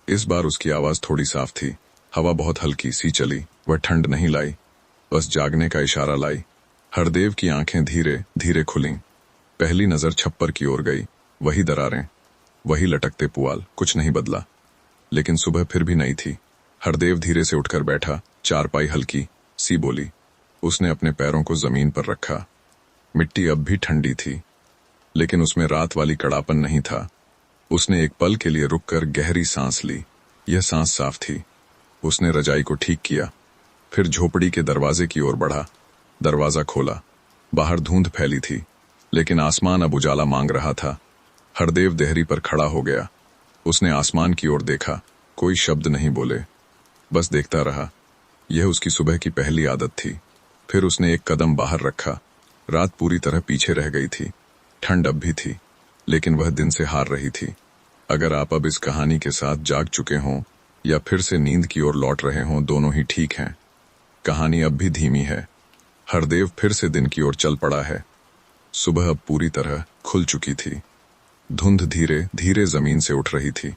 इस बार उसकी आवाज थोड़ी साफ थी। हवा बहुत हल्की सी चली। वह ठंड नहीं लाई, बस जागने का इशारा लाई। हरदेव की आंखें धीरे धीरे खुलीं। पहली नजर छप्पर की ओर गई। वही दरारें, वही लटकते पुआल, कुछ नहीं बदला। लेकिन सुबह फिर भी नहीं थी। हरदेव धीरे से उठकर बैठा। चारपाई हल्की सी बोली। उसने अपने पैरों को जमीन पर रखा। मिट्टी अब भी ठंडी थी, लेकिन उसमें रात वाली कड़ापन नहीं था। उसने एक पल के लिए रुककर गहरी सांस ली। यह सांस साफ थी। उसने रजाई को ठीक किया, फिर झोपड़ी के दरवाजे की ओर बढ़ा। दरवाजा खोला। बाहर धुंध फैली थी, लेकिन आसमान अब उजाला मांग रहा था। हरदेव देहरी पर खड़ा हो गया। उसने आसमान की ओर देखा। कोई शब्द नहीं बोले, बस देखता रहा। यह उसकी सुबह की पहली आदत थी। फिर उसने एक कदम बाहर रखा। रात पूरी तरह पीछे रह गई थी। ठंड अब भी थी, लेकिन वह दिन से हार रही थी। अगर आप अब इस कहानी के साथ जाग चुके हों या फिर से नींद की ओर लौट रहे हों, दोनों ही ठीक हैं। कहानी अब भी धीमी है। हरदेव फिर से दिन की ओर चल पड़ा है। सुबह अब पूरी तरह खुल चुकी थी। धुंध धीरे धीरे जमीन से उठ रही थी,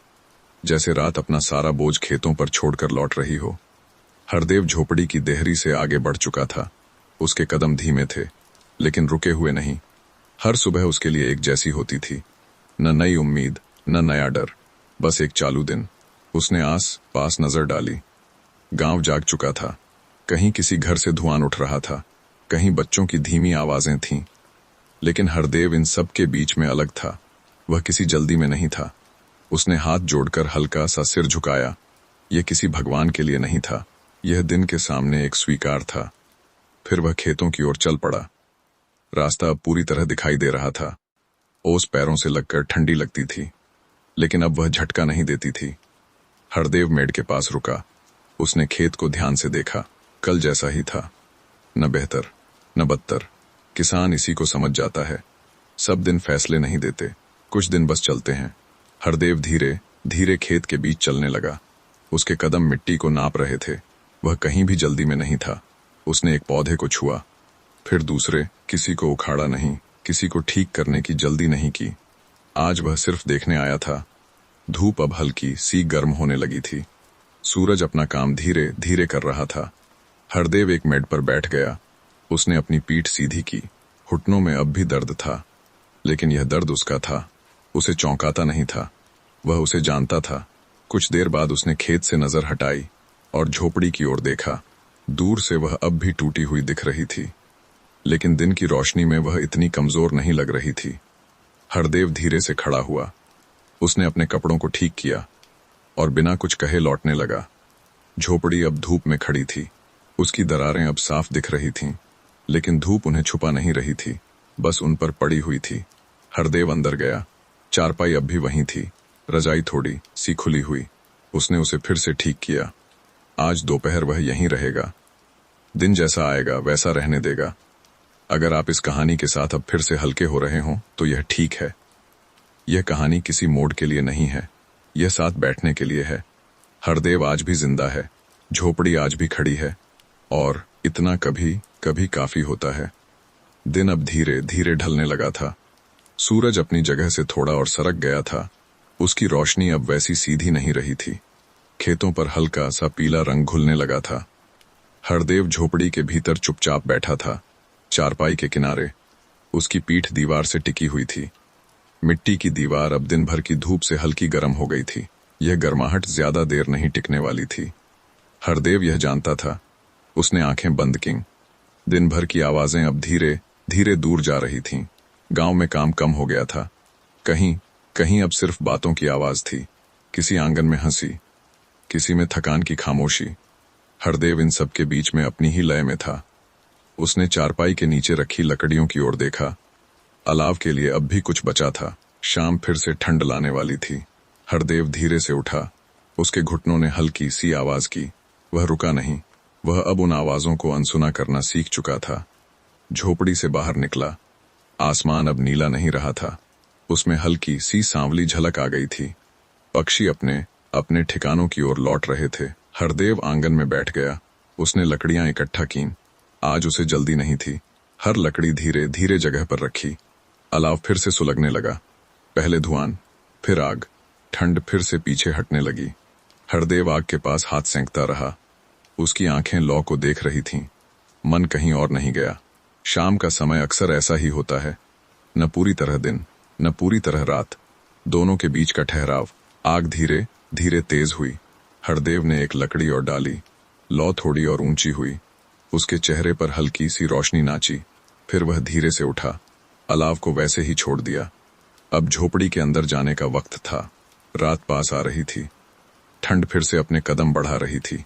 जैसे रात अपना सारा बोझ खेतों पर छोड़कर लौट रही हो। हरदेव झोपड़ी की देहरी से आगे बढ़ चुका था। उसके कदम धीमे थे, लेकिन रुके हुए नहीं। हर सुबह उसके लिए एक जैसी होती थी। न नई उम्मीद, न नया डर, बस एक चालू दिन। उसने आस पास नजर डाली। गांव जाग चुका था। कहीं किसी घर से धुआं उठ रहा था, कहीं बच्चों की धीमी आवाजें थीं। लेकिन हरदेव इन सब के बीच में अलग था। वह किसी जल्दी में नहीं था। उसने हाथ जोड़कर हल्का सा सिर झुकाया। यह किसी भगवान के लिए नहीं था, यह दिन के सामने एक स्वीकार था। फिर वह खेतों की ओर चल पड़ा। रास्ता अब पूरी तरह दिखाई दे रहा था। ओस पैरों से लगकर ठंडी लगती थी, लेकिन अब वह झटका नहीं देती थी। हरदेव मेड़ के पास रुका। उसने खेत को ध्यान से देखा। कल जैसा ही था, न बेहतर न बदतर। किसान इसी को समझ जाता है। सब दिन फैसले नहीं देते, कुछ दिन बस चलते हैं। हरदेव धीरे धीरे खेत के बीच चलने लगा। उसके कदम मिट्टी को नाप रहे थे। वह कहीं भी जल्दी में नहीं था। उसने एक पौधे को छुआ, फिर दूसरे। किसी को उखाड़ा नहीं, किसी को ठीक करने की जल्दी नहीं की। आज वह सिर्फ देखने आया था। धूप अब हल्की सी गर्म होने लगी थी। सूरज अपना काम धीरे धीरे कर रहा था। हरदेव एक मेड पर बैठ गया। उसने अपनी पीठ सीधी की। घुटनों में अब भी दर्द था, लेकिन यह दर्द उसका था, उसे चौंकाता नहीं था। वह उसे जानता था। कुछ देर बाद उसने खेत से नजर हटाई और झोपड़ी की ओर देखा। दूर से वह अब भी टूटी हुई दिख रही थी, लेकिन दिन की रोशनी में वह इतनी कमजोर नहीं लग रही थी। हरदेव धीरे से खड़ा हुआ। उसने अपने कपड़ों को ठीक किया और बिना कुछ कहे लौटने लगा। झोपड़ी अब धूप में खड़ी थी। उसकी दरारें अब साफ दिख रही थीं, लेकिन धूप उन्हें छुपा नहीं रही थी, बस उन पर पड़ी हुई थी। हरदेव अंदर गया। चारपाई अब भी वहीं थी, रजाई थोड़ी सी खुली हुई। उसने उसे फिर से ठीक किया। आज दोपहर वह यहीं रहेगा। दिन जैसा आएगा वैसा रहने देगा। अगर आप इस कहानी के साथ अब फिर से हल्के हो रहे हों तो यह ठीक है। यह कहानी किसी मोड़ के लिए नहीं है, यह साथ बैठने के लिए है। हरदेव आज भी जिंदा है, झोपड़ी आज भी खड़ी है, और इतना कभी कभी काफी होता है। दिन अब धीरे धीरे ढलने लगा था। सूरज अपनी जगह से थोड़ा और सरक गया था। उसकी रोशनी अब वैसी सीधी नहीं रही थी। खेतों पर हल्का सा पीला रंग घुलने लगा था। हरदेव झोपड़ी के भीतर चुपचाप बैठा था, चारपाई के किनारे। उसकी पीठ दीवार से टिकी हुई थी। मिट्टी की दीवार अब दिन भर की धूप से हल्की गर्म हो गई थी। यह गर्माहट ज्यादा देर नहीं टिकने वाली थी। हरदेव यह जानता था। उसने आंखें बंद की। दिन भर की आवाजें अब धीरे धीरे दूर जा रही थीं। गांव में काम कम हो गया था। कहीं कहीं अब सिर्फ बातों की आवाज थी। किसी आंगन में हंसी, किसी में थकान की खामोशी। हरदेव इन सब के बीच में अपनी ही लय में था। उसने चारपाई के नीचे रखी लकड़ियों की ओर देखा। अलाव के लिए अब भी कुछ बचा था। शाम फिर से ठंड लाने वाली थी। हरदेव धीरे से उठा। उसके घुटनों ने हल्की सी आवाज की। वह रुका नहीं। वह अब उन आवाजों को अनसुना करना सीख चुका था। झोपड़ी से बाहर निकला। आसमान अब नीला नहीं रहा था। उसमें हल्की सी सांवली झलक आ गई थी। पक्षी अपने अपने ठिकानों की ओर लौट रहे थे। हरदेव आंगन में बैठ गया। उसने लकड़ियां इकट्ठा कीं। आज उसे जल्दी नहीं थी। हर लकड़ी धीरे धीरे जगह पर रखी। अलाव फिर से सुलगने लगा। पहले धुआं, फिर आग। ठंड फिर से पीछे हटने लगी। हरदेव आग के पास हाथ सेंकता रहा। उसकी आंखें लौ को देख रही थीं। मन कहीं और नहीं गया। शाम का समय अक्सर ऐसा ही होता है, न पूरी तरह दिन, न पूरी तरह रात, दोनों के बीच का ठहराव। आग धीरे धीरे तेज हुई। हरदेव ने एक लकड़ी और डाली। लौ थोड़ी और ऊंची हुई। उसके चेहरे पर हल्की सी रोशनी नाची। फिर वह धीरे से उठा। अलाव को वैसे ही छोड़ दिया। अब झोपड़ी के अंदर जाने का वक्त था। रात पास आ रही थी। ठंड फिर से अपने कदम बढ़ा रही थी।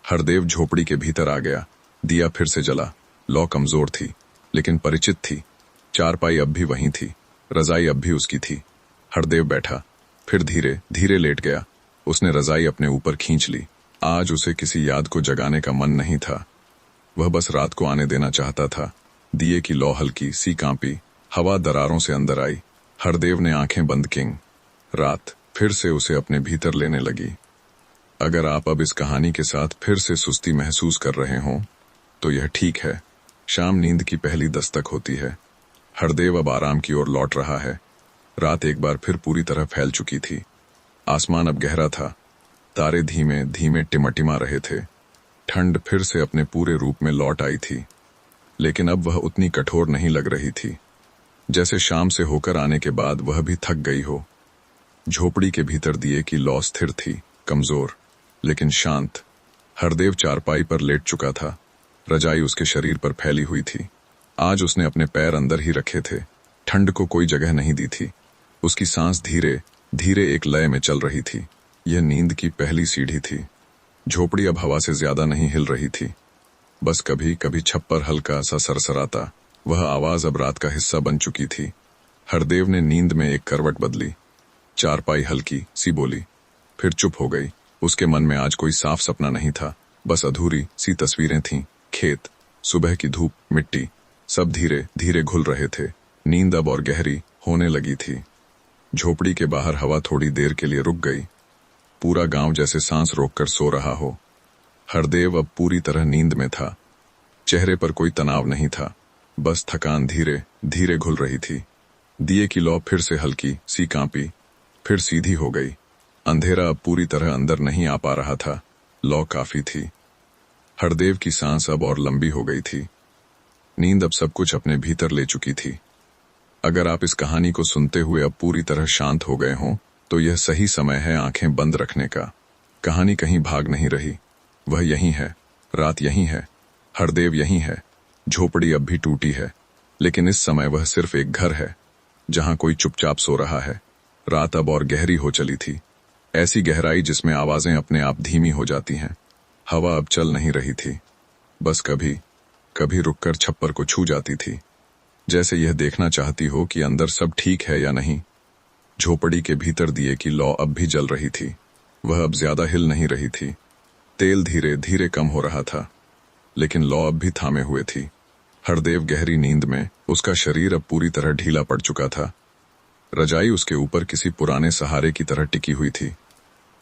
हरदेव झोपड़ी के भीतर आ गया। दिया फिर से जला। लौ कमजोर थी, लेकिन परिचित थी। चारपाई अब भी वहीं थी। रजाई अब भी उसकी थी। हरदेव बैठा, फिर धीरे धीरे लेट गया। उसने रजाई अपने ऊपर खींच ली। आज उसे किसी याद को जगाने का मन नहीं था। वह बस रात को आने देना चाहता था। दिए की लौ हल्की सी कांपी। हवा दरारों से अंदर आई। हरदेव ने आंखें बंद कीं। रात फिर से उसे अपने भीतर लेने लगी। अगर आप अब इस कहानी के साथ फिर से सुस्ती महसूस कर रहे हों तो यह ठीक है। शाम नींद की पहली दस्तक होती है। हरदेव अब आराम की ओर लौट रहा है। रात एक बार फिर पूरी तरह फैल चुकी थी। आसमान अब गहरा था। तारे धीमे धीमे टिमटिमा रहे थे। ठंड फिर से अपने पूरे रूप में लौट आई थी, लेकिन अब वह उतनी कठोर नहीं लग रही थी, जैसे शाम से होकर आने के बाद वह भी थक गई हो। झोपड़ी के भीतर दिए की लौ स्थिर थी, कमजोर लेकिन शांत। हरदेव चारपाई पर लेट चुका था। रजाई उसके शरीर पर फैली हुई थी। आज उसने अपने पैर अंदर ही रखे थे। ठंड को कोई जगह नहीं दी थी। उसकी सांस धीरे धीरे एक लय में चल रही थी। यह नींद की पहली सीढ़ी थी। झोपड़ी अब हवा से ज्यादा नहीं हिल रही थी। बस कभी कभी छप्पर हल्का सा सरसराता। वह आवाज अब रात का हिस्सा बन चुकी थी। हरदेव ने नींद में एक करवट बदली। चारपाई हल्की सी बोली, फिर चुप हो गई। उसके मन में आज कोई साफ सपना नहीं था, बस अधूरी सी तस्वीरें थीं। खेत, सुबह की धूप, मिट्टी, सब धीरे धीरे घुल रहे थे। नींद अब और गहरी होने लगी थी। झोपड़ी के बाहर हवा थोड़ी देर के लिए रुक गई। पूरा गांव जैसे सांस रोककर सो रहा हो। हरदेव अब पूरी तरह नींद में था। चेहरे पर कोई तनाव नहीं था, बस थकान धीरे धीरे घुल रही थी। दिए की लौ फिर से हल्की सी कांपी, फिर सीधी हो गई। अंधेरा अब पूरी तरह अंदर नहीं आ पा रहा था। लौ काफी थी। हरदेव की सांस अब और लंबी हो गई थी। नींद अब सब कुछ अपने भीतर ले चुकी थी। अगर आप इस कहानी को सुनते हुए अब पूरी तरह शांत हो गए हों, तो यह सही समय है आंखें बंद रखने का। कहानी कहीं भाग नहीं रही, वह यहीं है। रात यहीं है, हरदेव यहीं है। झोपड़ी अब भी टूटी है, लेकिन इस समय वह सिर्फ एक घर है जहां कोई चुपचाप सो रहा है। रात अब और गहरी हो चली थी, ऐसी गहराई जिसमें आवाजें अपने आप धीमी हो जाती हैं। हवा अब चल नहीं रही थी, बस कभी कभी रुककर छप्पर को छू जाती थी, जैसे यह देखना चाहती हो कि अंदर सब ठीक है या नहीं। झोपड़ी के भीतर दिए की लौ अब भी जल रही थी। वह अब ज्यादा हिल नहीं रही थी। तेल धीरे धीरे कम हो रहा था, लेकिन लौ अब भी थामे हुए थी। हरदेव गहरी नींद में, उसका शरीर अब पूरी तरह ढीला पड़ चुका था। रजाई उसके ऊपर किसी पुराने सहारे की तरह टिकी हुई थी।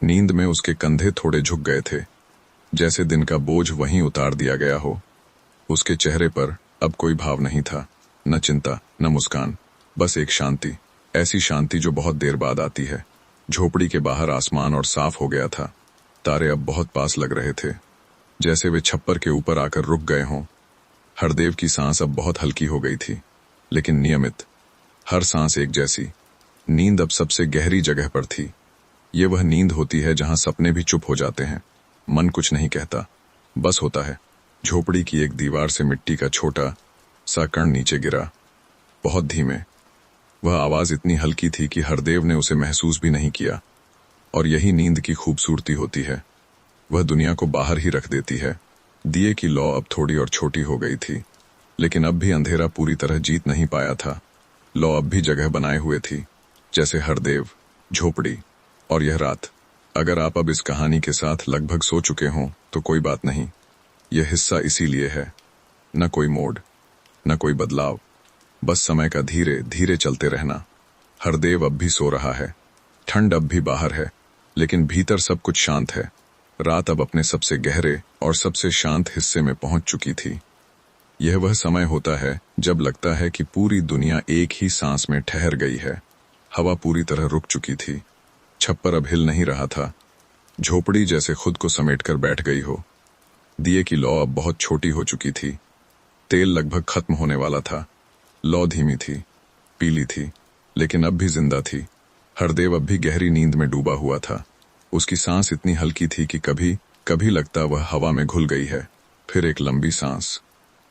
नींद में उसके कंधे थोड़े झुक गए थे, जैसे दिन का बोझ वहीं उतार दिया गया हो। उसके चेहरे पर अब कोई भाव नहीं था, न चिंता न मुस्कान, बस एक शांति, ऐसी शांति जो बहुत देर बाद आती है। झोपड़ी के बाहर आसमान और साफ हो गया था। तारे अब बहुत पास लग रहे थे, जैसे वे छप्पर के ऊपर आकर रुक गए हों। हरदेव की सांस अब बहुत हल्की हो गई थी, लेकिन नियमित, हर सांस एक जैसी। नींद अब सबसे गहरी जगह पर थी। ये वह नींद होती है जहां सपने भी चुप हो जाते हैं, मन कुछ नहीं कहता, बस होता है। झोपड़ी की एक दीवार से मिट्टी का छोटा सा कण नीचे गिरा, बहुत धीमे। वह आवाज इतनी हल्की थी कि हरदेव ने उसे महसूस भी नहीं किया। और यही नींद की खूबसूरती होती है, वह दुनिया को बाहर ही रख देती है। दिए की लौ अब थोड़ी और छोटी हो गई थी, लेकिन अब भी अंधेरा पूरी तरह जीत नहीं पाया था। लौ अब भी जगह बनाए हुए थी, जैसे हरदेव, झोपड़ी और यह रात। अगर आप अब इस कहानी के साथ लगभग सो चुके हों तो कोई बात नहीं, यह हिस्सा इसीलिए है। न कोई मोड़, न कोई बदलाव, बस समय का धीरे धीरे चलते रहना। हरदेव अब भी सो रहा है, ठंड अब भी बाहर है, लेकिन भीतर सब कुछ शांत है। रात अब अपने सबसे गहरे और सबसे शांत हिस्से में पहुंच चुकी थी। यह वह समय होता है जब लगता है कि पूरी दुनिया एक ही सांस में ठहर गई है। हवा पूरी तरह रुक चुकी थी। छप्पर अब हिल नहीं रहा था। झोपड़ी जैसे खुद को समेटकर बैठ गई हो। दिए की लौ अब बहुत छोटी हो चुकी थी। तेल लगभग खत्म होने वाला था। लौ धीमी थी, पीली थी, लेकिन अब भी जिंदा थी। हरदेव अब भी गहरी नींद में डूबा हुआ था। उसकी सांस इतनी हल्की थी कि कभी कभी लगता वह हवा में घुल गई है। फिर एक लंबी सांस,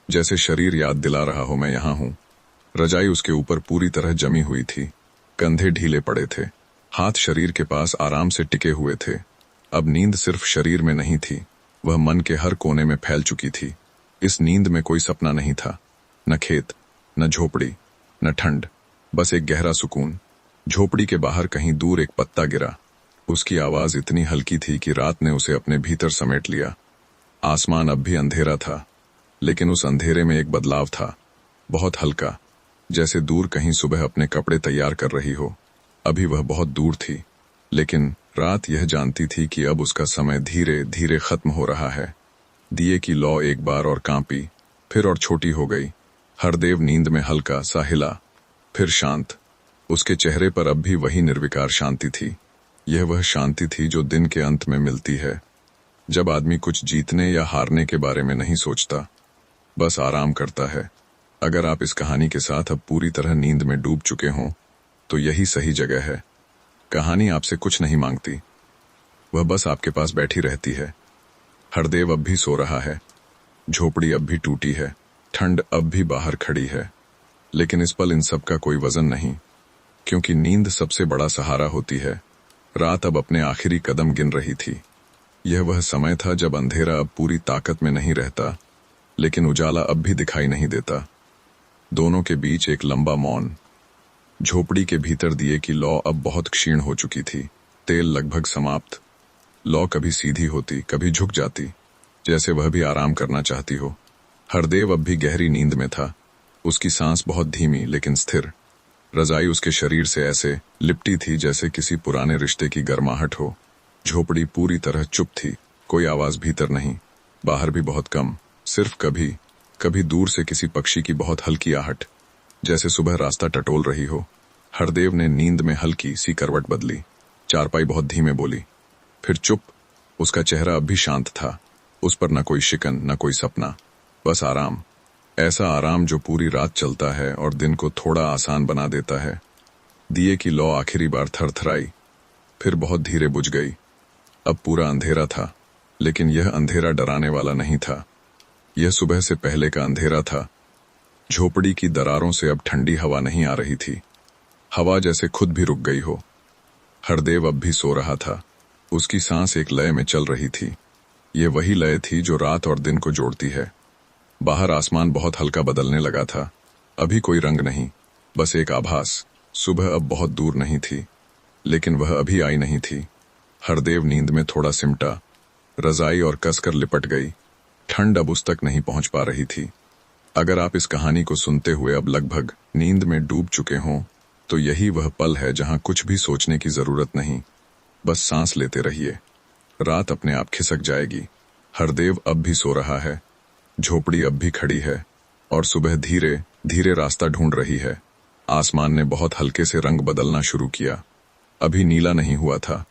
जैसे शरीर याद दिला रहा हो मैं यहाँ हूँ। रजाई उसके ऊपर पूरी तरह जमी हुई थी। कंधे ढीले पड़े थे, हाथ शरीर के पास आराम से टिके हुए थे। अब नींद सिर्फ शरीर में नहीं थी, वह मन के हर कोने में फैल चुकी थी। इस नींद में कोई सपना नहीं था, न खेत, न झोपड़ी, न ठंड, बस एक गहरा सुकून। झोपड़ी के बाहर कहीं दूर एक पत्ता गिरा। उसकी आवाज इतनी हल्की थी कि रात ने उसे अपने भीतर समेट लिया। आसमान अब भी अंधेरा था, लेकिन उस अंधेरे में एक बदलाव था, बहुत हल्का, जैसे दूर कहीं सुबह अपने कपड़े तैयार कर रही हो। अभी वह बहुत दूर थी, लेकिन रात यह जानती थी कि अब उसका समय धीरे धीरे खत्म हो रहा है। दिए की लौ एक बार और कांपी, फिर और छोटी हो गई। हरदेव नींद में हल्का सा हिला, फिर शांत। उसके चेहरे पर अब भी वही निर्विकार शांति थी। यह वह शांति थी जो दिन के अंत में मिलती है, जब आदमी कुछ जीतने या हारने के बारे में नहीं सोचता, बस आराम करता है। अगर आप इस कहानी के साथ अब पूरी तरह नींद में डूब चुके हों, तो यही सही जगह है। कहानी आपसे कुछ नहीं मांगती, वह बस आपके पास बैठी रहती है। हरदेव अब भी सो रहा है, झोपड़ी अब भी टूटी है, ठंड अब भी बाहर खड़ी है, लेकिन इस पल इन सब का कोई वजन नहीं, क्योंकि नींद सबसे बड़ा सहारा होती है। रात अब अपने आखिरी कदम गिन रही थी। यह वह समय था जब अंधेरा अब पूरी ताकत में नहीं रहता, लेकिन उजाला अब भी दिखाई नहीं देता। दोनों के बीच एक लंबा मौन। झोपड़ी के भीतर दिए की लौ अब बहुत क्षीण हो चुकी थी, तेल लगभग समाप्त। लौ कभी सीधी होती, कभी झुक जाती, जैसे वह भी आराम करना चाहती हो। हरदेव अब भी गहरी नींद में था। उसकी सांस बहुत धीमी लेकिन स्थिर। रजाई उसके शरीर से ऐसे लिपटी थी जैसे किसी पुराने रिश्ते की गर्माहट हो। झोपड़ी पूरी तरह चुप थी, कोई आवाज भीतर नहीं, बाहर भी बहुत कम। सिर्फ कभी कभी दूर से किसी पक्षी की बहुत हल्की आहट, जैसे सुबह रास्ता टटोल रही हो। हरदेव ने नींद में हल्की सी करवट बदली। चारपाई बहुत धीमे बोली, फिर चुप। उसका चेहरा अब भी शांत था, उस पर न कोई शिकन, न कोई सपना, बस आराम। ऐसा आराम जो पूरी रात चलता है और दिन को थोड़ा आसान बना देता है। दिए की लौ आखिरी बार थरथराई, फिर बहुत धीरे बुझ गई। अब पूरा अंधेरा था, लेकिन यह अंधेरा डराने वाला नहीं था। यह सुबह से पहले का अंधेरा था। झोपड़ी की दरारों से अब ठंडी हवा नहीं आ रही थी, हवा जैसे खुद भी रुक गई हो। हरदेव अब भी सो रहा था। उसकी सांस एक लय में चल रही थी। ये वही लय थी जो रात और दिन को जोड़ती है। बाहर आसमान बहुत हल्का बदलने लगा था। अभी कोई रंग नहीं, बस एक आभास। सुबह अब बहुत दूर नहीं थी, लेकिन वह अभी आई नहीं थी। हरदेव नींद में थोड़ा सिमटा, रजाई और कसकर लिपट गई। ठंड अब उस तक नहीं पहुंच पा रही थी। अगर आप इस कहानी को सुनते हुए अब लगभग नींद में डूब चुके हों, तो यही वह पल है जहां कुछ भी सोचने की जरूरत नहीं, बस सांस लेते रहिए। रात अपने आप खिसक जाएगी। हरदेव अब भी सो रहा है, झोपड़ी अब भी खड़ी है, और सुबह धीरे धीरे रास्ता ढूंढ रही है। आसमान ने बहुत हल्के से रंग बदलना शुरू किया। अभी नीला नहीं हुआ था,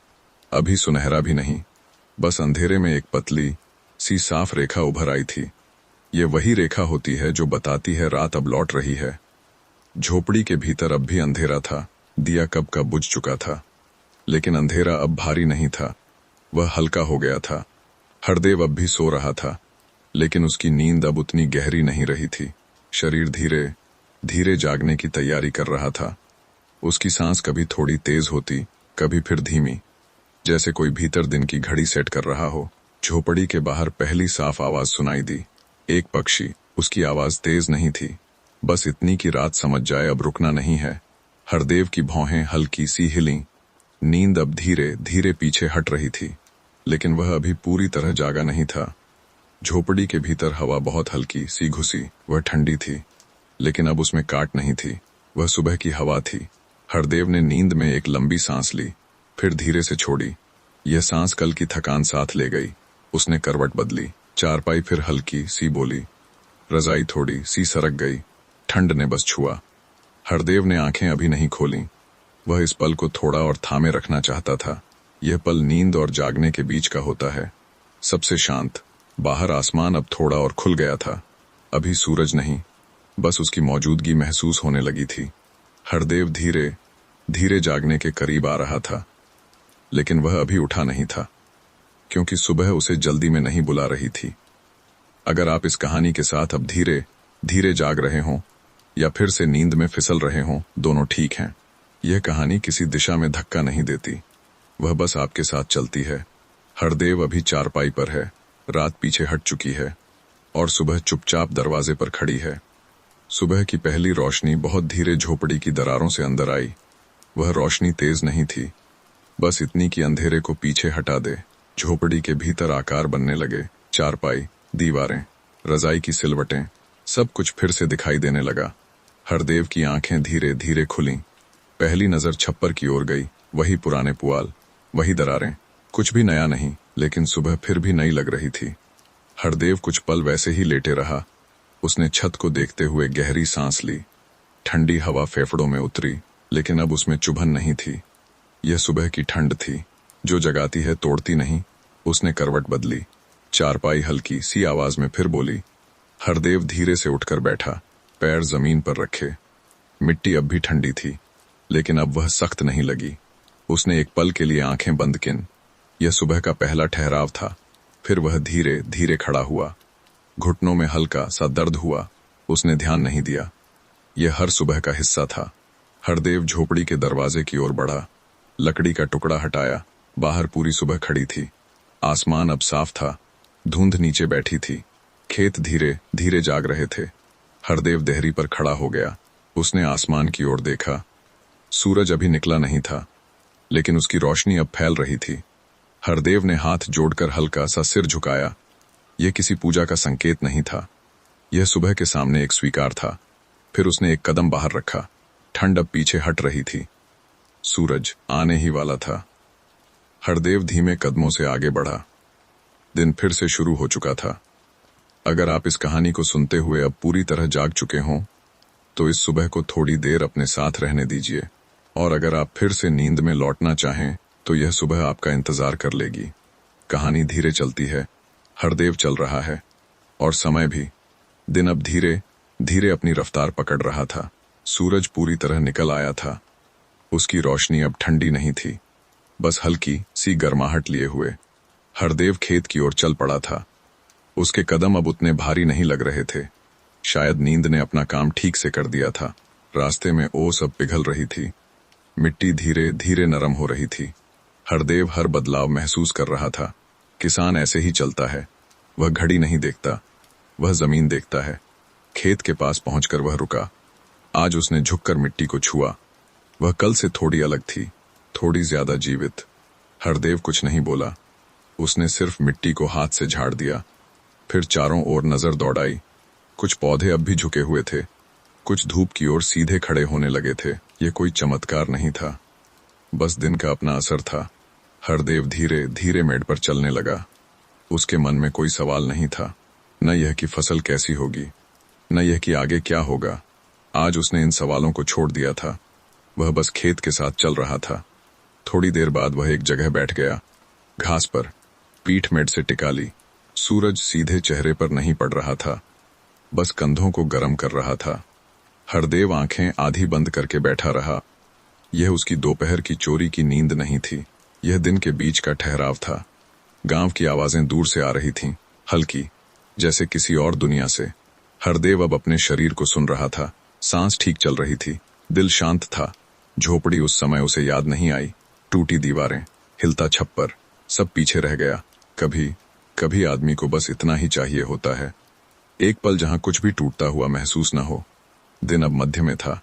अभी सुनहरा भी नहीं, बस अंधेरे में एक पतली सी साफ रेखा उभर आई थी। ये वही रेखा होती है जो बताती है रात अब लौट रही है। झोपड़ी के भीतर अब भी अंधेरा था, दिया कब का बुझ चुका था, लेकिन अंधेरा अब भारी नहीं था, वह हल्का हो गया था। हरदेव अब भी सो रहा था, लेकिन उसकी नींद अब उतनी गहरी नहीं रही थी। शरीर धीरे धीरे जागने की तैयारी कर रहा था। उसकी सांस कभी थोड़ी तेज होती, कभी फिर धीमी, जैसे कोई भीतर दिन की घड़ी सेट कर रहा हो। झोपड़ी के बाहर पहली साफ आवाज सुनाई दी, एक पक्षी। उसकी आवाज तेज नहीं थी, बस इतनी कि रात समझ जाए अब रुकना नहीं है। हरदेव की भौहें हल्की सी हिलीं। नींद अब धीरे धीरे पीछे हट रही थी, लेकिन वह अभी पूरी तरह जागा नहीं था। झोपड़ी के भीतर हवा बहुत हल्की सी घुसी। वह ठंडी थी, लेकिन अब उसमें काट नहीं थी, वह सुबह की हवा थी। हरदेव ने नींद में एक लंबी सांस ली, फिर धीरे से छोड़ी। यह सांस कल की थकान साथ ले गई। उसने करवट बदली, चारपाई फिर हल्की सी बोली, रजाई थोड़ी सी सरक गई। ठंड ने बस छुआ। हरदेव ने आंखें अभी नहीं खोली। वह इस पल को थोड़ा और थामे रखना चाहता था। यह पल नींद और जागने के बीच का होता है, सबसे शांत। बाहर आसमान अब थोड़ा और खुल गया था। अभी सूरज नहीं, बस उसकी मौजूदगी महसूस होने लगी थी। हरदेव धीरे धीरे जागने के करीब आ रहा था, लेकिन वह अभी उठा नहीं था, क्योंकि सुबह उसे जल्दी में नहीं बुला रही थी। अगर आप इस कहानी के साथ अब धीरे धीरे जाग रहे हों या फिर से नींद में फिसल रहे हों, दोनों ठीक हैं। यह कहानी किसी दिशा में धक्का नहीं देती, वह बस आपके साथ चलती है। हरदेव अभी चारपाई पर है, रात पीछे हट चुकी है, और सुबह चुपचाप दरवाजे पर खड़ी है। सुबह की पहली रोशनी बहुत धीरे झोपड़ी की दरारों से अंदर आई। वह रोशनी तेज नहीं थी, बस इतनी कि अंधेरे को पीछे हटा दे। झोपड़ी के भीतर आकार बनने लगे। चारपाई, दीवारें, रजाई की सिलवटें, सब कुछ फिर से दिखाई देने लगा। हरदेव की आंखें धीरे धीरे खुलीं। पहली नजर छप्पर की ओर गई। वही पुराने पुआल, वही दरारें, कुछ भी नया नहीं, लेकिन सुबह फिर भी नई लग रही थी। हरदेव कुछ पल वैसे ही लेटे रहा। उसने छत को देखते हुए गहरी सांस ली। ठंडी हवा फेफड़ों में उतरी, लेकिन अब उसमें चुभन नहीं थी। यह सुबह की ठंड थी, जो जगाती है तोड़ती नहीं। उसने करवट बदली। चारपाई हल्की सी आवाज में फिर बोली। हरदेव धीरे से उठकर बैठा, पैर जमीन पर रखे। मिट्टी अब भी ठंडी थी, लेकिन अब वह सख्त नहीं लगी। उसने एक पल के लिए आंखें बंद किन। यह सुबह का पहला ठहराव था। फिर वह धीरे धीरे खड़ा हुआ। घुटनों में हल्का सा दर्द हुआ। उसने ध्यान नहीं दिया, यह हर सुबह का हिस्सा था। हरदेव झोपड़ी के दरवाजे की ओर बढ़ा, लकड़ी का टुकड़ा हटाया। बाहर पूरी सुबह खड़ी थी। आसमान अब साफ था, धुंध नीचे बैठी थी, खेत धीरे धीरे जाग रहे थे। हरदेव देहरी पर खड़ा हो गया। उसने आसमान की ओर देखा। सूरज अभी निकला नहीं था, लेकिन उसकी रोशनी अब फैल रही थी। हरदेव ने हाथ जोड़कर हल्का सा सिर झुकाया। यह किसी पूजा का संकेत नहीं था, यह सुबह के सामने एक स्वीकार था। फिर उसने एक कदम बाहर रखा। ठंड अब पीछे हट रही थी, सूरज आने ही वाला था। हरदेव धीमे कदमों से आगे बढ़ा। दिन फिर से शुरू हो चुका था। अगर आप इस कहानी को सुनते हुए अब पूरी तरह जाग चुके हों, तो इस सुबह को थोड़ी देर अपने साथ रहने दीजिए। और अगर आप फिर से नींद में लौटना चाहें, तो यह सुबह आपका इंतजार कर लेगी। कहानी धीरे चलती है, हरदेव चल रहा है, और समय भी। दिन अब धीरे धीरे अपनी रफ्तार पकड़ रहा था। सूरज पूरी तरह निकल आया था। उसकी रोशनी अब ठंडी नहीं थी, बस हल्की सी गर्माहट लिए हुए। हरदेव खेत की ओर चल पड़ा था। उसके कदम अब उतने भारी नहीं लग रहे थे। शायद नींद ने अपना काम ठीक से कर दिया था। रास्ते में ओस अब पिघल रही थी, मिट्टी धीरे धीरे नरम हो रही थी। हरदेव हर बदलाव महसूस कर रहा था। किसान ऐसे ही चलता है, वह घड़ी नहीं देखता, वह जमीन देखता है। खेत के पास पहुंचकर वह रुका। आज उसने झुककर मिट्टी को छुआ। वह कल से थोड़ी अलग थी, थोड़ी ज्यादा जीवित। हरदेव कुछ नहीं बोला। उसने सिर्फ मिट्टी को हाथ से झाड़ दिया, फिर चारों ओर नजर दौड़ाई। कुछ पौधे अब भी झुके हुए थे, कुछ धूप की ओर सीधे खड़े होने लगे थे। ये कोई चमत्कार नहीं था, बस दिन का अपना असर था। हरदेव धीरे धीरे मेड़ पर चलने लगा। उसके मन में कोई सवाल नहीं था, न यह कि फसल कैसी होगी, न यह कि आगे क्या होगा। आज उसने इन सवालों को छोड़ दिया था। वह बस खेत के साथ चल रहा था। थोड़ी देर बाद वह एक जगह बैठ गया, घास पर, पीठ मेड़ से टिका ली। सूरज सीधे चेहरे पर नहीं पड़ रहा था, बस कंधों को गर्म कर रहा था। हरदेव आंखें आधी बंद करके बैठा रहा। यह उसकी दोपहर की चोरी की नींद नहीं थी, यह दिन के बीच का ठहराव था। गांव की आवाजें दूर से आ रही थीं, हल्की, जैसे किसी और दुनिया से। हरदेव अब अपने शरीर को सुन रहा था। सांस ठीक चल रही थी, दिल शांत था। झोपड़ी उस समय उसे याद नहीं आई। टूटी दीवारें, हिलता छप्पर, सब पीछे रह गया। कभी कभी आदमी को बस इतना ही चाहिए होता है, एक पल जहां कुछ भी टूटता हुआ महसूस न हो। दिन अब मध्य में था।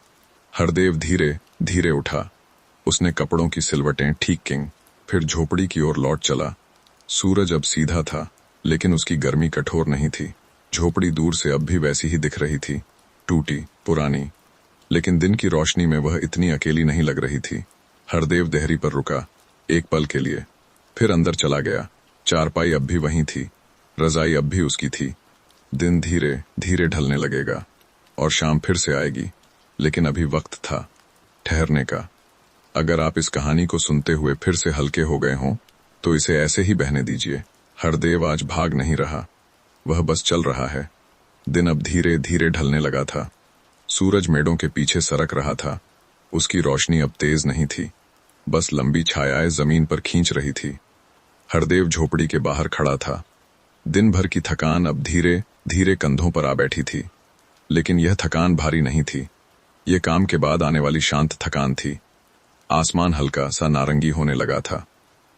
हरदेव धीरे धीरे उठा। उसने कपड़ों की सिलवटें ठीक की, फिर झोपड़ी की ओर लौट चला। सूरज अब सीधा था, लेकिन उसकी गर्मी कठोर नहीं थी। झोपड़ी दूर से अब भी वैसी ही दिख रही थी, टूटी, पुरानी, लेकिन दिन की रोशनी में वह इतनी अकेली नहीं लग रही थी। हरदेव देहरी पर रुका, एक पल के लिए, फिर अंदर चला गया। चारपाई अब भी वहीं थी, रजाई अब भी उसकी थी। दिन धीरे धीरे ढलने लगेगा और शाम फिर से आएगी, लेकिन अभी वक्त था ठहरने का। अगर आप इस कहानी को सुनते हुए फिर से हल्के हो गए हों, तो इसे ऐसे ही बहने दीजिए। हरदेव आज भाग नहीं रहा, वह बस चल रहा है। दिन अब धीरे धीरे ढलने लगा था। सूरज मेड़ों के पीछे सरक रहा था। उसकी रोशनी अब तेज नहीं थी, बस लंबी छायाएं जमीन पर खींच रही थी। हरदेव झोपड़ी के बाहर खड़ा था। दिन भर की थकान अब धीरे धीरे कंधों पर आ बैठी थी, लेकिन यह थकान भारी नहीं थी। यह काम के बाद आने वाली शांत थकान थी। आसमान हल्का सा नारंगी होने लगा था,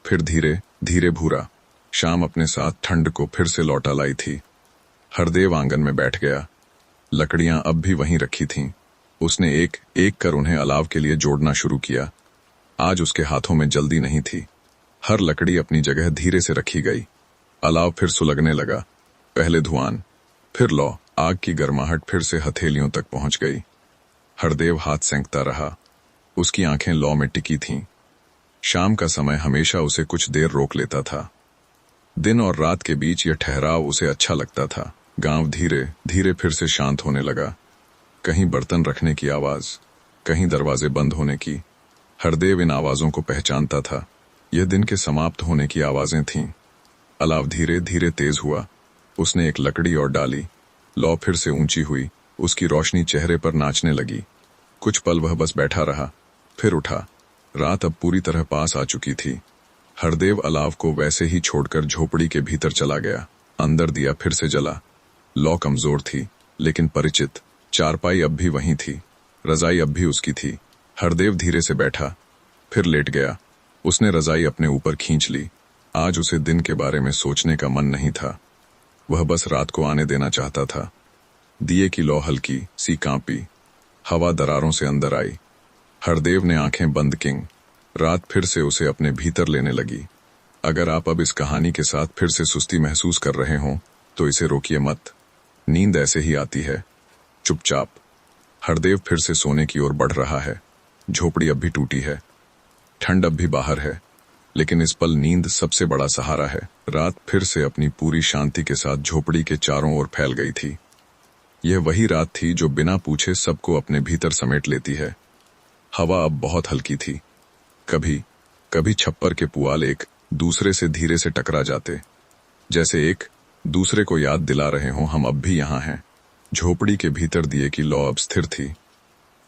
फिर धीरे धीरे भूरा। शाम अपने साथ ठंड को फिर से लौटा लाई थी। हरदेव आंगन में बैठ गया। लकड़ियां अब भी वहीं रखी थीं। उसने एक एक कर उन्हें अलाव के लिए जोड़ना शुरू किया। आज उसके हाथों में जल्दी नहीं थी। हर लकड़ी अपनी जगह धीरे से रखी गई। अलाव फिर सुलगने लगा। पहले धुआं, फिर लौ। आग की गर्माहट फिर से हथेलियों तक पहुंच गई। हरदेव हाथ सेंकता रहा। उसकी आंखें लौ में टिकी थीं। शाम का समय हमेशा उसे कुछ देर रोक लेता था। दिन और रात के बीच यह ठहराव उसे अच्छा लगता था। गांव धीरे धीरे फिर से शांत होने लगा। कहीं बर्तन रखने की आवाज, कहीं दरवाजे बंद होने की। हरदेव इन आवाजों को पहचानता था। यह दिन के समाप्त होने की आवाजें थीं। अलाव धीरे धीरे तेज हुआ। उसने एक लकड़ी और डाली। लौ फिर से ऊंची हुई। उसकी रोशनी चेहरे पर नाचने लगी। कुछ पल वह बस बैठा रहा, फिर उठा। रात अब पूरी तरह पास आ चुकी थी। हरदेव अलाव को वैसे ही छोड़कर झोपड़ी के भीतर चला गया। अंदर दिया फिर से जला। लौ कमजोर थी, लेकिन परिचित। चारपाई अब भी वहीं थी, रजाई अब भी उसकी थी। हरदेव धीरे से बैठा, फिर लेट गया। उसने रजाई अपने ऊपर खींच ली। आज उसे दिन के बारे में सोचने का मन नहीं था। वह बस रात को आने देना चाहता था। दिए की लौ हल्की सी कांपी, हवा दरारों से अंदर आई। हरदेव ने आंखें बंद की। रात फिर से उसे अपने भीतर लेने लगी। अगर आप अब इस कहानी के साथ फिर से सुस्ती महसूस कर रहे हो तो इसे रोकिए मत। नींद ऐसे ही आती है, चुपचाप। हरदेव फिर से सोने की ओर बढ़ रहा है। झोपड़ी अब भी टूटी है, ठंड अब भी बाहर है, लेकिन इस पल नींद सबसे बड़ा सहारा है। रात फिर से अपनी पूरी शांति के साथ झोपड़ी के चारों ओर फैल गई थी। यह वही रात थी जो बिना पूछे सबको अपने भीतर समेट लेती है। हवा अब बहुत हल्की थी। कभी कभी छप्पर के पुआल एक दूसरे से धीरे से टकरा जाते, जैसे एक दूसरे को याद दिला रहे हों हम अब भी यहाँ हैं। झोपड़ी के भीतर दिए की लौ अब स्थिर थी।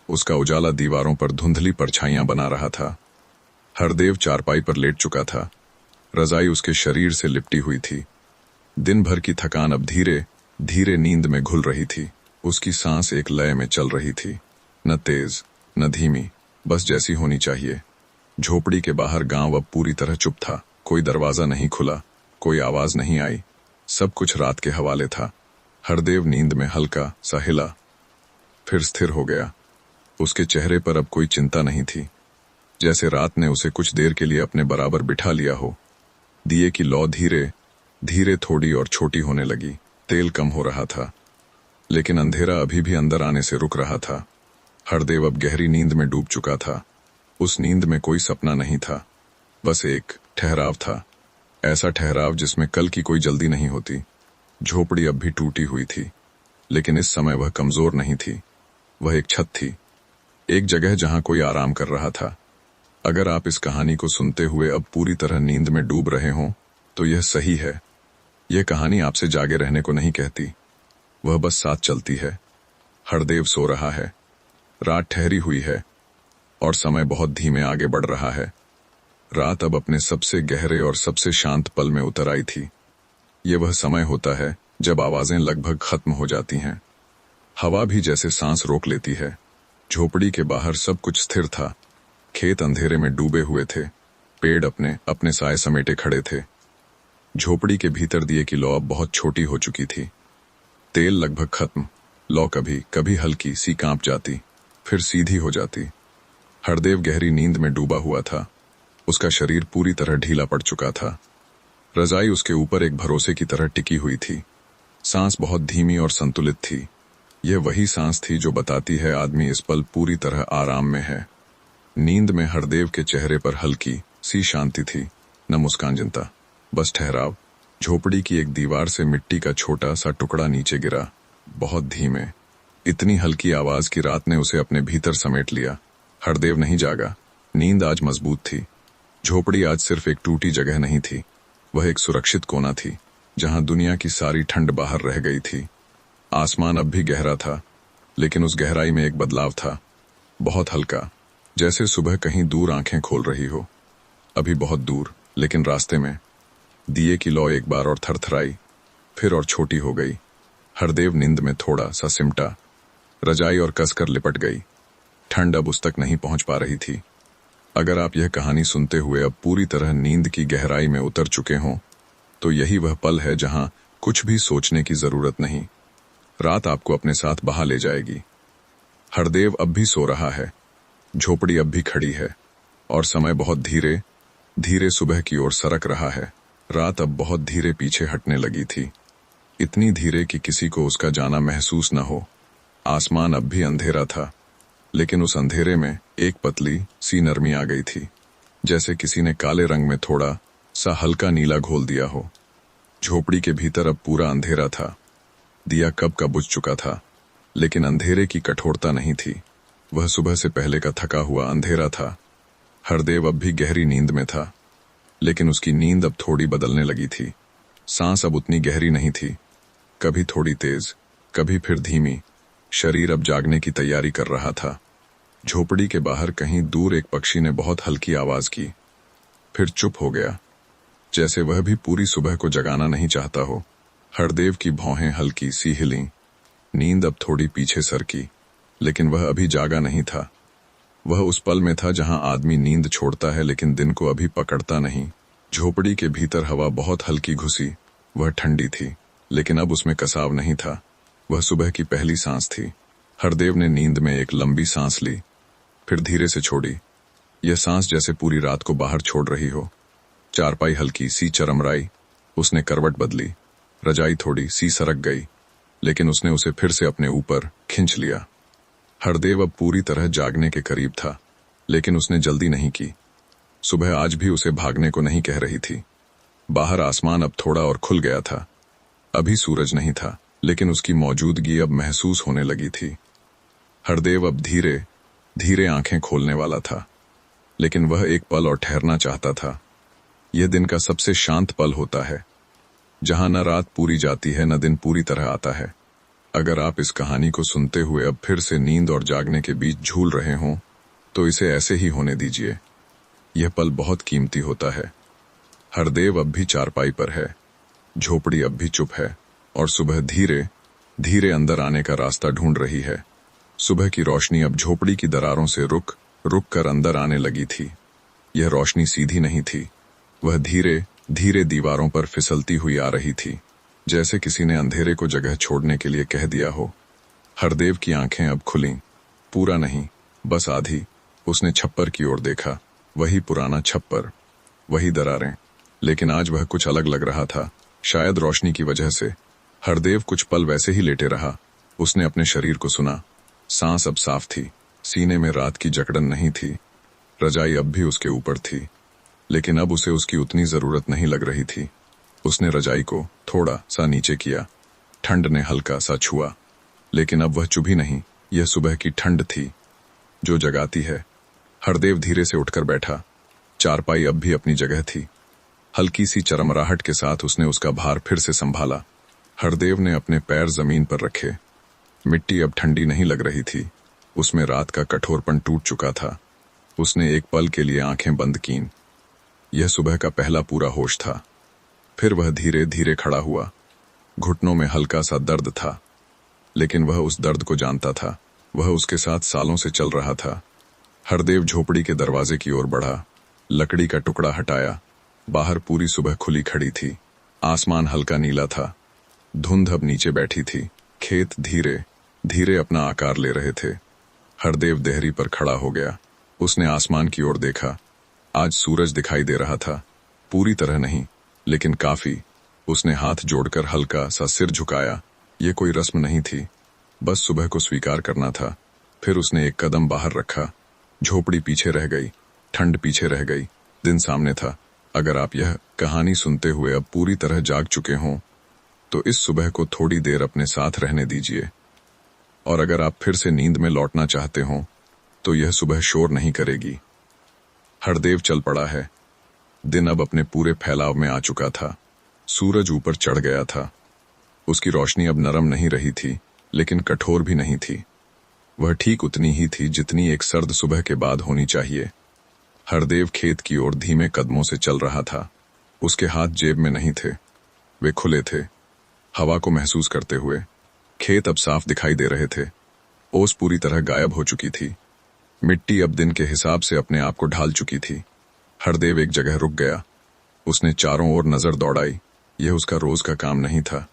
उसका उजाला दीवारों पर धुंधली परछाइयां बना रहा था। हरदेव चारपाई पर लेट चुका था। रजाई उसके शरीर से लिपटी हुई थी। दिन भर की थकान अब धीरे धीरे नींद में घुल रही थी। उसकी सांस एक लय में चल रही थी, न तेज न धीमी, बस जैसी होनी चाहिए। झोपड़ी के बाहर गांव अब पूरी तरह चुप था। कोई दरवाजा नहीं खुला, कोई आवाज नहीं आई। सब कुछ रात के हवाले था। हरदेव नींद में हल्का सा हिला, फिर स्थिर हो गया। उसके चेहरे पर अब कोई चिंता नहीं थी, जैसे रात ने उसे कुछ देर के लिए अपने बराबर बिठा लिया हो। दिए की लौ धीरे धीरे थोड़ी और छोटी होने लगी। तेल कम हो रहा था, लेकिन अंधेरा अभी भी अंदर आने से रुक रहा था। हरदेव अब गहरी नींद में डूब चुका था। उस नींद में कोई सपना नहीं था, बस एक ठहराव था। ऐसा ठहराव जिसमें कल की कोई जल्दी नहीं होती। झोपड़ी अब भी टूटी हुई थी, लेकिन इस समय वह कमजोर नहीं थी। वह एक छत थी, एक जगह जहां कोई आराम कर रहा था। अगर आप इस कहानी को सुनते हुए अब पूरी तरह नींद में डूब रहे हों तो यह सही है। यह कहानी आपसे जागे रहने को नहीं कहती, वह बस साथ चलती है। हरदेव सो रहा है, रात ठहरी हुई है और समय बहुत धीमे आगे बढ़ रहा है। रात अब अपने सबसे गहरे और सबसे शांत पल में उतर आई थी। ये वह समय होता है जब आवाजें लगभग खत्म हो जाती हैं। हवा भी जैसे सांस रोक लेती है। झोपड़ी के बाहर सब कुछ स्थिर था। खेत अंधेरे में डूबे हुए थे, पेड़ अपने अपने साए समेटे खड़े थे। झोपड़ी के भीतर दिए की लौ अब बहुत छोटी हो चुकी थी। तेल लगभग खत्म। लौ कभी कभी हल्की सी कांप जाती, फिर सीधी हो जाती। हरदेव गहरी नींद में डूबा हुआ था। उसका शरीर पूरी तरह ढीला पड़ चुका था। रजाई उसके ऊपर एक भरोसे की तरह टिकी हुई थी। सांस बहुत धीमी और संतुलित थी। यह वही सांस थी जो बताती है आदमी इस पल पूरी तरह आराम में है। नींद में हरदेव के चेहरे पर हल्की सी शांति थी, न मुस्कान चिंता, बस ठहराव। झोपड़ी की एक दीवार से मिट्टी का छोटा सा टुकड़ा नीचे गिरा, बहुत धीमे। इतनी हल्की आवाज की रात ने उसे अपने भीतर समेट लिया। हरदेव नहीं जागा। नींद आज मजबूत थी। झोपड़ी आज सिर्फ एक टूटी जगह नहीं थी, वह एक सुरक्षित कोना थी जहां दुनिया की सारी ठंड बाहर रह गई थी। आसमान अब भी गहरा था, लेकिन उस गहराई में एक बदलाव था, बहुत हल्का, जैसे सुबह कहीं दूर आंखें खोल रही हो। अभी बहुत दूर, लेकिन रास्ते में। दिए की लौ एक बार और थरथराई, फिर और छोटी हो गई। हरदेव नींद में थोड़ा सा सिमटा, रजाई और कसकर लिपट गई। ठंड अब उस तक नहीं पहुंच पा रही थी। अगर आप यह कहानी सुनते हुए अब पूरी तरह नींद की गहराई में उतर चुके हों तो यही वह पल है जहां कुछ भी सोचने की जरूरत नहीं। रात आपको अपने साथ बहा ले जाएगी। हरदेव अब भी सो रहा है, झोपड़ी अब भी खड़ी है और समय बहुत धीरे धीरे सुबह की ओर सरक रहा है। रात अब बहुत धीरे पीछे हटने लगी थी, इतनी धीरे कि किसी को उसका जाना महसूस न हो। आसमान अब भी अंधेरा था, लेकिन उस अंधेरे में एक पतली सी नरमी आ गई थी, जैसे किसी ने काले रंग में थोड़ा सा हल्का नीला घोल दिया हो। झोपड़ी के भीतर अब पूरा अंधेरा था। दिया कब का बुझ चुका था, लेकिन अंधेरे की कठोरता नहीं थी। वह सुबह से पहले का थका हुआ अंधेरा था। हरदेव अब भी गहरी नींद में था, लेकिन उसकी नींद अब थोड़ी बदलने लगी थी। सांस अब उतनी गहरी नहीं थी, कभी थोड़ी तेज, कभी फिर धीमी। शरीर अब जागने की तैयारी कर रहा था। झोपड़ी के बाहर कहीं दूर एक पक्षी ने बहुत हल्की आवाज की, फिर चुप हो गया, जैसे वह भी पूरी सुबह को जगाना नहीं चाहता हो। हरदेव की भौहें हल्की सी हिलीं। नींद अब थोड़ी पीछे सरकी, लेकिन वह अभी जागा नहीं था। वह उस पल में था जहां आदमी नींद छोड़ता है लेकिन दिन को अभी पकड़ता नहीं। झोपड़ी के भीतर हवा बहुत हल्की घुसी। वह ठंडी थी, लेकिन अब उसमें कसाव नहीं था। वह सुबह की पहली सांस थी। हरदेव ने नींद में एक लंबी सांस ली, फिर धीरे से छोड़ी। यह सांस जैसे पूरी रात को बाहर छोड़ रही हो। चारपाई हल्की सी चरमराई। उसने करवट बदली। रजाई थोड़ी सी सरक गई, लेकिन उसने उसे फिर से अपने ऊपर खींच लिया। हरदेव अब पूरी तरह जागने के करीब था, लेकिन उसने जल्दी नहीं की। सुबह आज भी उसे भागने को नहीं कह रही थी। बाहर आसमान अब थोड़ा और खुल गया था। अभी सूरज नहीं था, लेकिन उसकी मौजूदगी अब महसूस होने लगी थी। हरदेव अब धीरे धीरे आंखें खोलने वाला था, लेकिन वह एक पल और ठहरना चाहता था। यह दिन का सबसे शांत पल होता है, जहां न रात पूरी जाती है न दिन पूरी तरह आता है। अगर आप इस कहानी को सुनते हुए अब फिर से नींद और जागने के बीच झूल रहे हों, तो इसे ऐसे ही होने दीजिए। यह पल बहुत कीमती होता है। हरदेव अब भी चारपाई पर है, झोपड़ी अब भी चुप है, और सुबह धीरे धीरे अंदर आने का रास्ता ढूंढ रही है। सुबह की रोशनी अब झोपड़ी की दरारों से रुक रुक कर अंदर आने लगी थी। यह रोशनी सीधी नहीं थी, वह धीरे धीरे दीवारों पर फिसलती हुई आ रही थी, जैसे किसी ने अंधेरे को जगह छोड़ने के लिए कह दिया हो। हरदेव की आंखें अब खुलीं, पूरा नहीं, बस आधी। उसने छप्पर की ओर देखा। वही पुराना छप्पर, वही दरारें, लेकिन आज वह कुछ अलग लग रहा था। शायद रोशनी की वजह से। हरदेव कुछ पल वैसे ही लेटे रहा। उसने अपने शरीर को सुना। सांस अब साफ थी, सीने में रात की जकड़न नहीं थी। रजाई अब भी उसके ऊपर थी, लेकिन अब उसे उसकी उतनी जरूरत नहीं लग रही थी। उसने रजाई को थोड़ा सा नीचे किया। ठंड ने हल्का सा छुआ, लेकिन अब वह चुभी नहीं। यह सुबह की ठंड थी, जो जगाती है। हरदेव धीरे से उठकर बैठा। चारपाई अब भी अपनी जगह थी। हल्की सी चरमराहट के साथ उसने उसका भार फिर से संभाला। हरदेव ने अपने पैर जमीन पर रखे। मिट्टी अब ठंडी नहीं लग रही थी, उसमें रात का कठोरपन टूट चुका था। उसने एक पल के लिए आंखें बंद कीं। यह सुबह का पहला पूरा होश था। फिर वह धीरे धीरे खड़ा हुआ। घुटनों में हल्का सा दर्द था, लेकिन वह उस दर्द को जानता था। वह उसके साथ सालों से चल रहा था। हरदेव झोपड़ी के दरवाजे की ओर बढ़ा। लकड़ी का टुकड़ा हटाया। बाहर पूरी सुबह खुली खड़ी थी। आसमान हल्का नीला था। धुंध अब नीचे बैठी थी। खेत धीरे धीरे अपना आकार ले रहे थे। हरदेव देहरी पर खड़ा हो गया। उसने आसमान की ओर देखा। आज सूरज दिखाई दे रहा था, पूरी तरह नहीं, लेकिन काफी। उसने हाथ जोड़कर हल्का सा सिर झुकाया। ये कोई रस्म नहीं थी, बस सुबह को स्वीकार करना था। फिर उसने एक कदम बाहर रखा। झोपड़ी पीछे रह गई, ठंड पीछे रह गई, दिन सामने था। अगर आप यह कहानी सुनते हुए अब पूरी तरह जाग चुके हों, तो इस सुबह को थोड़ी देर अपने साथ रहने दीजिए। और अगर आप फिर से नींद में लौटना चाहते हों, तो यह सुबह शोर नहीं करेगी। हरदेव चल पड़ा है। दिन अब अपने पूरे फैलाव में आ चुका था। सूरज ऊपर चढ़ गया था। उसकी रोशनी अब नरम नहीं रही थी, लेकिन कठोर भी नहीं थी। वह ठीक उतनी ही थी जितनी एक सर्द सुबह के बाद होनी चाहिए। हरदेव खेत की ओर धीमे कदमों से चल रहा था। उसके हाथ जेब में नहीं थे, वे खुले थे, हवा को महसूस करते हुए। खेत अब साफ दिखाई दे रहे थे। ओस पूरी तरह गायब हो चुकी थी। मिट्टी अब दिन के हिसाब से अपने आप को ढाल चुकी थी। हरदेव एक जगह रुक गया। उसने चारों ओर नजर दौड़ाई। यह उसका रोज का काम नहीं था।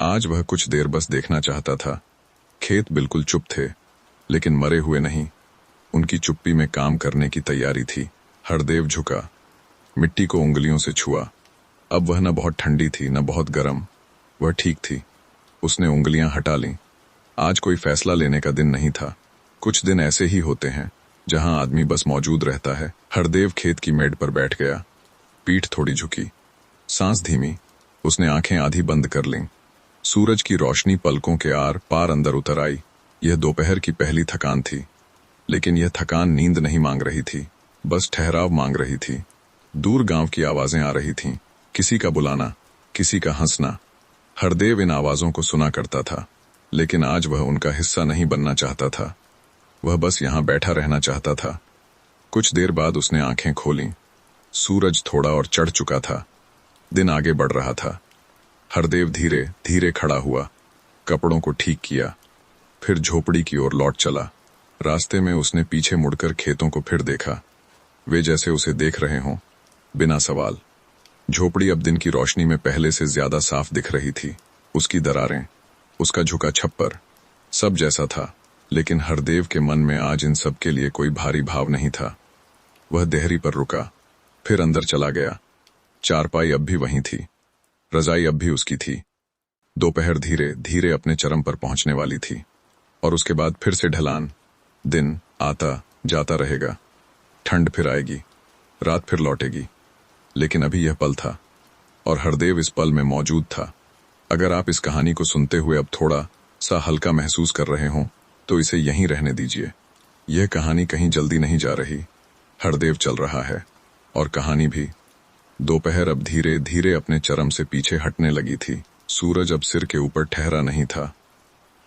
आज वह कुछ देर बस देखना चाहता था। खेत बिल्कुल चुप थे, लेकिन मरे हुए नहीं। उनकी चुप्पी में काम करने की तैयारी थी। हरदेव झुका, मिट्टी को उंगलियों से छुआ। अब वह न बहुत ठंडी थी न बहुत गर्म, वह ठीक थी। उसने उंगलियां हटा लीं। आज कोई फैसला लेने का दिन नहीं था। कुछ दिन ऐसे ही होते हैं, जहां आदमी बस मौजूद रहता है। हरदेव खेत की मेड़ पर बैठ गया। पीठ थोड़ी झुकी, सांस धीमी। उसने आंखें आधी बंद कर लीं। सूरज की रोशनी पलकों के आर पार अंदर उतर आई। यह दोपहर की पहली थकान थी, लेकिन यह थकान नींद नहीं मांग रही थी, बस ठहराव मांग रही थी। दूर गांव की आवाजें आ रही थीं, किसी का बुलाना, किसी का हंसना। हरदेव इन आवाजों को सुना करता था, लेकिन आज वह उनका हिस्सा नहीं बनना चाहता था। वह बस यहां बैठा रहना चाहता था। कुछ देर बाद उसने आंखें खोलीं। सूरज थोड़ा और चढ़ चुका था। दिन आगे बढ़ रहा था। हरदेव धीरे धीरे खड़ा हुआ, कपड़ों को ठीक किया, फिर झोपड़ी की ओर लौट चला। रास्ते में उसने पीछे मुड़कर खेतों को फिर देखा। वे जैसे उसे देख रहे हों, बिना सवाल। झोपड़ी अब दिन की रोशनी में पहले से ज्यादा साफ दिख रही थी। उसकी दरारें, उसका झुका छप्पर, सब जैसा था, लेकिन हरदेव के मन में आज इन सब के लिए कोई भारी भाव नहीं था। वह देहरी पर रुका, फिर अंदर चला गया। चारपाई अब भी वहीं थी, रजाई अब भी उसकी थी। दोपहर धीरे धीरे अपने चरम पर पहुंचने वाली थी, और उसके बाद फिर से ढलान। दिन आता जाता रहेगा, ठंड फिर आएगी, रात फिर लौटेगी, लेकिन अभी यह पल था, और हरदेव इस पल में मौजूद था। अगर आप इस कहानी को सुनते हुए अब थोड़ा सा हल्का महसूस कर रहे हों, तो इसे यहीं रहने दीजिए। यह कहानी कहीं जल्दी नहीं जा रही, हरदेव चल रहा है, और कहानी भी। दोपहर अब धीरे धीरे अपने चरम से पीछे हटने लगी थी। सूरज अब सिर के ऊपर ठहरा नहीं था,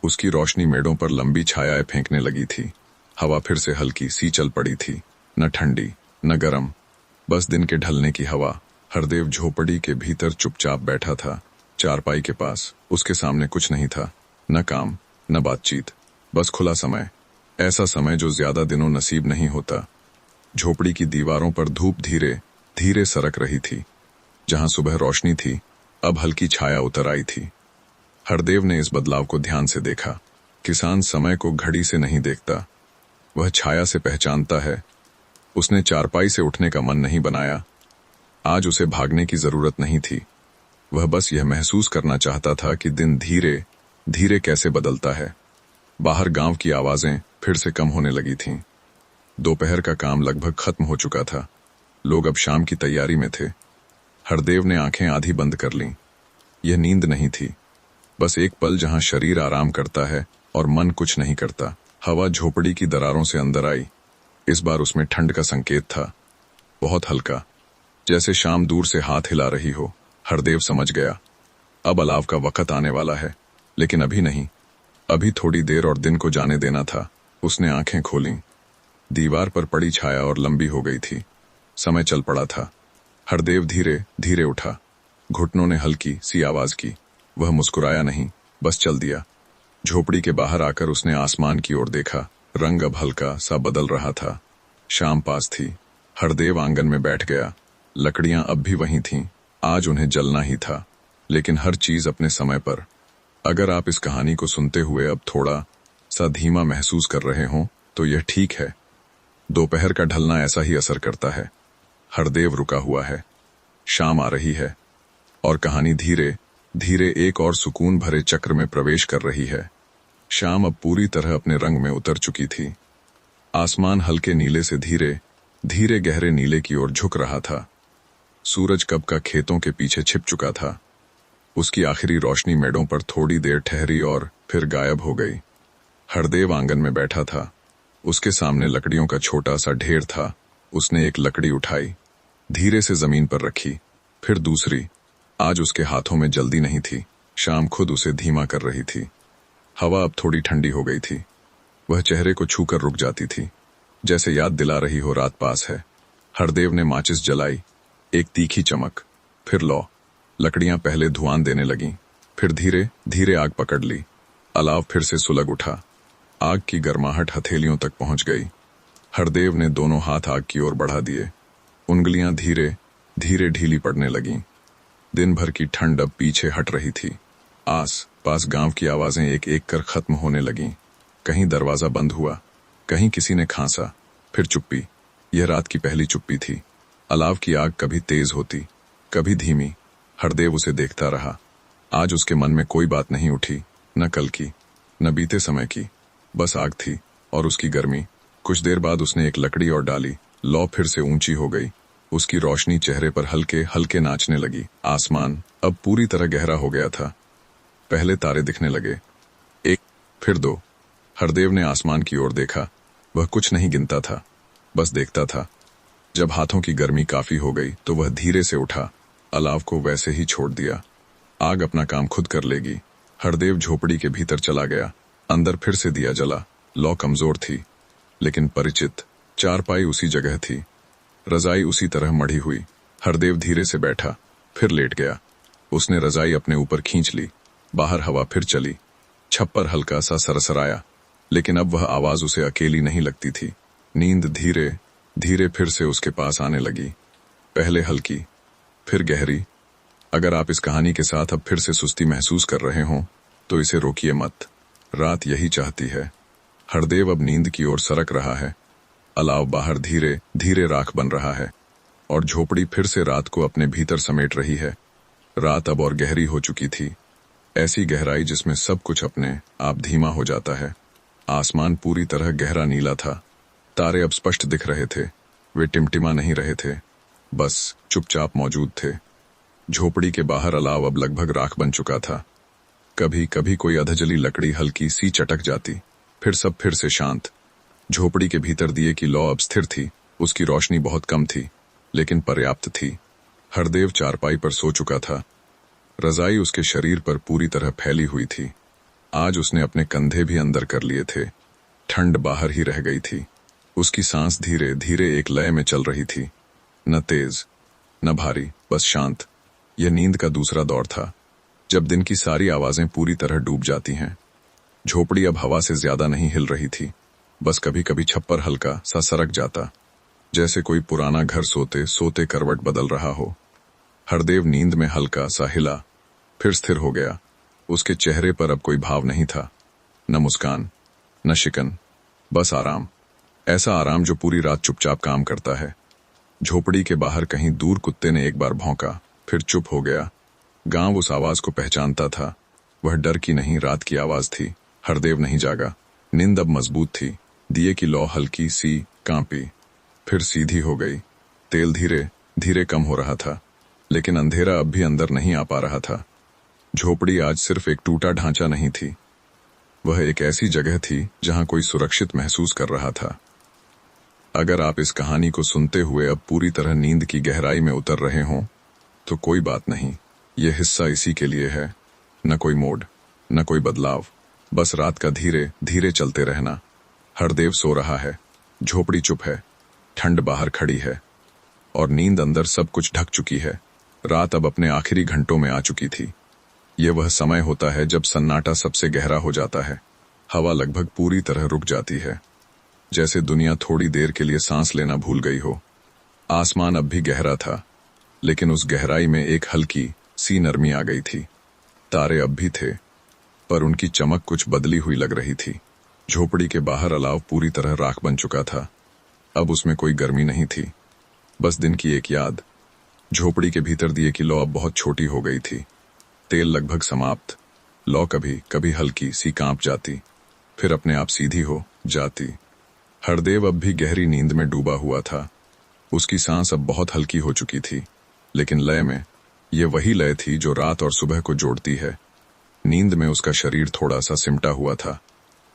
उसकी रोशनी मेड़ों पर लंबी छायाएं फेंकने लगी थी। हवा फिर से हल्की सी चल पड़ी थी, न ठंडी न गरम, बस दिन के ढलने की हवा। हरदेव झोपड़ी के भीतर चुपचाप बैठा था, चारपाई के पास। उसके सामने कुछ नहीं था, न काम न बातचीत, बस खुला समय, ऐसा समय जो ज्यादा दिनों नसीब नहीं होता। झोपड़ी की दीवारों पर धूप धीरे धीरे सरक रही थी। जहां सुबह रोशनी थी, अब हल्की छाया उतर आई थी। हरदेव ने इस बदलाव को ध्यान से देखा। किसान समय को घड़ी से नहीं देखता, वह छाया से पहचानता है। उसने चारपाई से उठने का मन नहीं बनाया। आज उसे भागने की जरूरत नहीं थी, वह बस यह महसूस करना चाहता था कि दिन धीरे धीरे कैसे बदलता है। बाहर गांव की आवाजें फिर से कम होने लगी थीं। दोपहर का काम लगभग खत्म हो चुका था, लोग अब शाम की तैयारी में थे। हरदेव ने आंखें आधी बंद कर लीं। यह नींद नहीं थी, बस एक पल जहां शरीर आराम करता है और मन कुछ नहीं करता। हवा झोपड़ी की दरारों से अंदर आई। इस बार उसमें ठंड का संकेत था, बहुत हल्का, जैसे शाम दूर से हाथ हिला रही हो। हरदेव समझ गया, अब अलाव का वक्त आने वाला है, लेकिन अभी नहीं, अभी थोड़ी देर और दिन को जाने देना था। उसने आंखें खोलीं। दीवार पर पड़ी छाया और लंबी हो गई थी, समय चल पड़ा था। हरदेव धीरे धीरे उठा, घुटनों ने हल्की सी आवाज की। वह मुस्कुराया नहीं, बस चल दिया। झोपड़ी के बाहर आकर उसने आसमान की ओर देखा, रंग अब हल्का सा बदल रहा था। शाम पास थी। हरदेव आंगन में बैठ गया। लकड़ियां अब भी वहीं थीं, आज उन्हें जलना ही था, लेकिन हर चीज अपने समय पर। अगर आप इस कहानी को सुनते हुए अब थोड़ा सा धीमा महसूस कर रहे हों, तो यह ठीक है। दोपहर का ढलना ऐसा ही असर करता है। हरदेव रुका हुआ है, शाम आ रही है, और कहानी धीरे धीरे एक और सुकून भरे चक्र में प्रवेश कर रही है। शाम अब पूरी तरह अपने रंग में उतर चुकी थी। आसमान हल्के नीले से धीरे धीरे गहरे नीले की ओर झुक रहा था। सूरज कब का खेतों के पीछे छिप चुका था। उसकी आखिरी रोशनी मेड़ों पर थोड़ी देर ठहरी और फिर गायब हो गई। हरदेव आंगन में बैठा था। उसके सामने लकड़ियों का छोटा सा ढेर था। उसने एक लकड़ी उठाई, धीरे से जमीन पर रखी, फिर दूसरी। आज उसके हाथों में जल्दी नहीं थी, शाम खुद उसे धीमा कर रही थी। हवा अब थोड़ी ठंडी हो गई थी। वह चेहरे को छूकर रुक जाती थी, जैसे याद दिला रही हो रात पास है। हरदेव ने माचिस जलाई, एक तीखी चमक, फिर लौ। लकड़ियां पहले धुआं देने लगीं, फिर धीरे धीरे आग पकड़ ली। अलाव फिर से सुलग उठा। आग की गर्माहट हथेलियों तक पहुंच गई। हरदेव ने दोनों हाथ आग की ओर बढ़ा दिए। उंगलियां धीरे धीरे ढीली पड़ने लगीं। दिन भर की ठंड अब पीछे हट रही थी। आस पास गांव की आवाजें एक एक कर खत्म होने लगीं। कहीं दरवाजा बंद हुआ, कहीं किसी ने खांसा, फिर चुप्पी। यह रात की पहली चुप्पी थी। अलाव की आग कभी तेज होती, कभी धीमी। हरदेव उसे देखता रहा। आज उसके मन में कोई बात नहीं उठी, न कल की, न बीते समय की, बस आग थी और उसकी गर्मी। कुछ देर बाद उसने एक लकड़ी और डाली। लौ फिर से ऊंची हो गई। उसकी रोशनी चेहरे पर हल्के हल्के नाचने लगी। आसमान अब पूरी तरह गहरा हो गया था। पहले तारे दिखने लगे, एक, फिर दो। हरदेव ने आसमान की ओर देखा। वह कुछ नहीं गिनता था, बस देखता था। जब हाथों की गर्मी काफी हो गई तो वह धीरे से उठा, अलाव को वैसे ही छोड़ दिया। आग अपना काम खुद कर लेगी। हरदेव झोपड़ी के भीतर चला गया। अंदर फिर से दिया जला। लौ कमजोर थी, लेकिन परिचित। चारपाई उसी जगह थी, रजाई उसी तरह मढ़ी हुई। हरदेव धीरे से बैठा, फिर लेट गया। उसने रजाई अपने ऊपर खींच ली। बाहर हवा फिर चली। छप्पर हल्का सा सरसराया, लेकिन अब वह आवाज उसे अकेली नहीं लगती थी। नींद धीरे धीरे फिर से उसके पास आने लगी। पहले हल्की, फिर गहरी। अगर आप इस कहानी के साथ अब फिर से सुस्ती महसूस कर रहे हों तो इसे रोकिए मत। रात यही चाहती है। हरदेव अब नींद की ओर सरक रहा है। अलाव बाहर धीरे धीरे राख बन रहा है और झोपड़ी फिर से रात को अपने भीतर समेट रही है। रात अब और गहरी हो चुकी थी, ऐसी गहराई जिसमें सब कुछ अपने आप धीमा हो जाता है। आसमान पूरी तरह गहरा नीला था। तारे अब स्पष्ट दिख रहे थे। वे टिमटिमा नहीं रहे थे, बस चुपचाप मौजूद थे। झोपड़ी के बाहर अलाव अब लगभग राख बन चुका था। कभी कभी कोई अधजली लकड़ी हल्की सी चटक जाती, फिर सब फिर से शांत। झोपड़ी के भीतर दिए की लौ अब स्थिर थी। उसकी रोशनी बहुत कम थी, लेकिन पर्याप्त थी। हरदेव चारपाई पर सो चुका था। रजाई उसके शरीर पर पूरी तरह फैली हुई थी। आज उसने अपने कंधे भी अंदर कर लिए थे। ठंड बाहर ही रह गई थी। उसकी सांस धीरे धीरे एक लय में चल रही थी, न तेज न भारी, बस शांत। यह नींद का दूसरा दौर था, जब दिन की सारी आवाजें पूरी तरह डूब जाती हैं। झोपड़ी अब हवा से ज्यादा नहीं हिल रही थी, बस कभी कभी छप्पर हल्का सा सरक जाता, जैसे कोई पुराना घर सोते सोते करवट बदल रहा हो। हरदेव नींद में हल्का सा हिला, फिर स्थिर हो गया। उसके चेहरे पर अब कोई भाव नहीं था, न मुस्कान न शिकन, बस आराम। ऐसा आराम जो पूरी रात चुपचाप काम करता है। झोपड़ी के बाहर कहीं दूर कुत्ते ने एक बार भौंका, फिर चुप हो गया। गांव उस आवाज को पहचानता था। वह डर की नहीं, रात की आवाज थी। हरदेव नहीं जागा। नींद अब मजबूत थी। दिए की लौ हल्की सी कांपी, फिर सीधी हो गई। तेल धीरे धीरे कम हो रहा था, लेकिन अंधेरा अब भी अंदर नहीं आ पा रहा था। झोपड़ी आज सिर्फ एक टूटा ढांचा नहीं थी, वह एक ऐसी जगह थी जहां कोई सुरक्षित महसूस कर रहा था। अगर आप इस कहानी को सुनते हुए अब पूरी तरह नींद की गहराई में उतर रहे हों तो कोई बात नहीं, यह हिस्सा इसी के लिए है। न कोई मोड़, न कोई बदलाव, बस रात का धीरे धीरे चलते रहना। हरदेव सो रहा है, झोपड़ी चुप है, ठंड बाहर खड़ी है और नींद अंदर सब कुछ ढक चुकी है। रात अब अपने आखिरी घंटों में आ चुकी थी। यह वह समय होता है जब सन्नाटा सबसे गहरा हो जाता है। हवा लगभग पूरी तरह रुक जाती है, जैसे दुनिया थोड़ी देर के लिए सांस लेना भूल गई हो। आसमान अब भी गहरा था, लेकिन उस गहराई में एक हल्की सी नरमी आ गई थी। तारे अब भी थे, पर उनकी चमक कुछ बदली हुई लग रही थी। झोपड़ी के बाहर अलाव पूरी तरह राख बन चुका था। अब उसमें कोई गर्मी नहीं थी, बस दिन की एक याद। झोपड़ी के भीतर दिए की लौ अब बहुत छोटी हो गई थी। तेल लगभग समाप्त। लौ कभी कभी हल्की सी कांप जाती, फिर अपने आप सीधी हो जाती। हरदेव अब भी गहरी नींद में डूबा हुआ था। उसकी सांस अब बहुत हल्की हो चुकी थी, लेकिन लय में, ये वही लय थी जो रात और सुबह को जोड़ती है। नींद में उसका शरीर थोड़ा सा सिमटा हुआ था,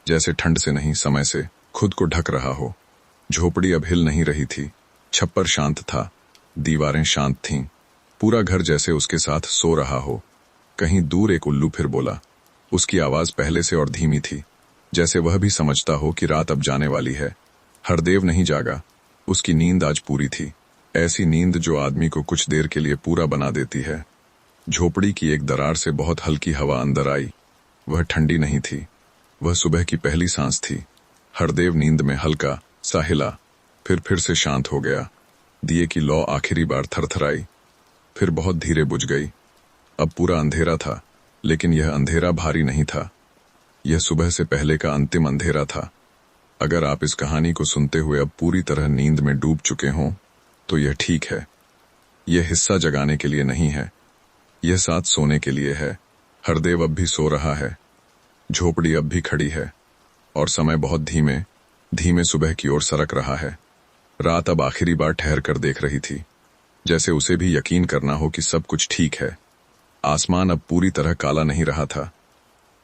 जैसे ठंड से नहीं, समय से खुद को ढक रहा हो। झोपड़ी अब हिल नहीं रही थी। छप्पर शांत था, दीवारें शांत थीं। पूरा घर जैसे उसके साथ सो रहा हो। कहीं दूर एक उल्लू फिर बोला। उसकी आवाज पहले से और धीमी थी, जैसे वह भी समझता हो कि रात अब जाने वाली है। हरदेव नहीं जागा। उसकी नींद आज पूरी थी, ऐसी नींद जो आदमी को कुछ देर के लिए पूरा बना देती है। झोपड़ी की एक दरार से बहुत हल्की हवा अंदर आई। वह ठंडी नहीं थी, वह सुबह की पहली सांस थी। हरदेव नींद में हल्का सा हिला, फिर से शांत हो गया। दिए की लौ आखिरी बार थरथराई, फिर बहुत धीरे बुझ गई। अब पूरा अंधेरा था, लेकिन यह अंधेरा भारी नहीं था। यह सुबह से पहले का अंतिम अंधेरा था। अगर आप इस कहानी को सुनते हुए अब पूरी तरह नींद में डूब चुके हों तो यह ठीक है। यह हिस्सा जगाने के लिए नहीं है, यह साथ सोने के लिए है। हरदेव अब भी सो रहा है, झोपड़ी अब भी खड़ी है और समय बहुत धीमे धीमे सुबह की ओर सरक रहा है। रात अब आखिरी बार ठहर कर देख रही थी, जैसे उसे भी यकीन करना हो कि सब कुछ ठीक है। आसमान अब पूरी तरह काला नहीं रहा था,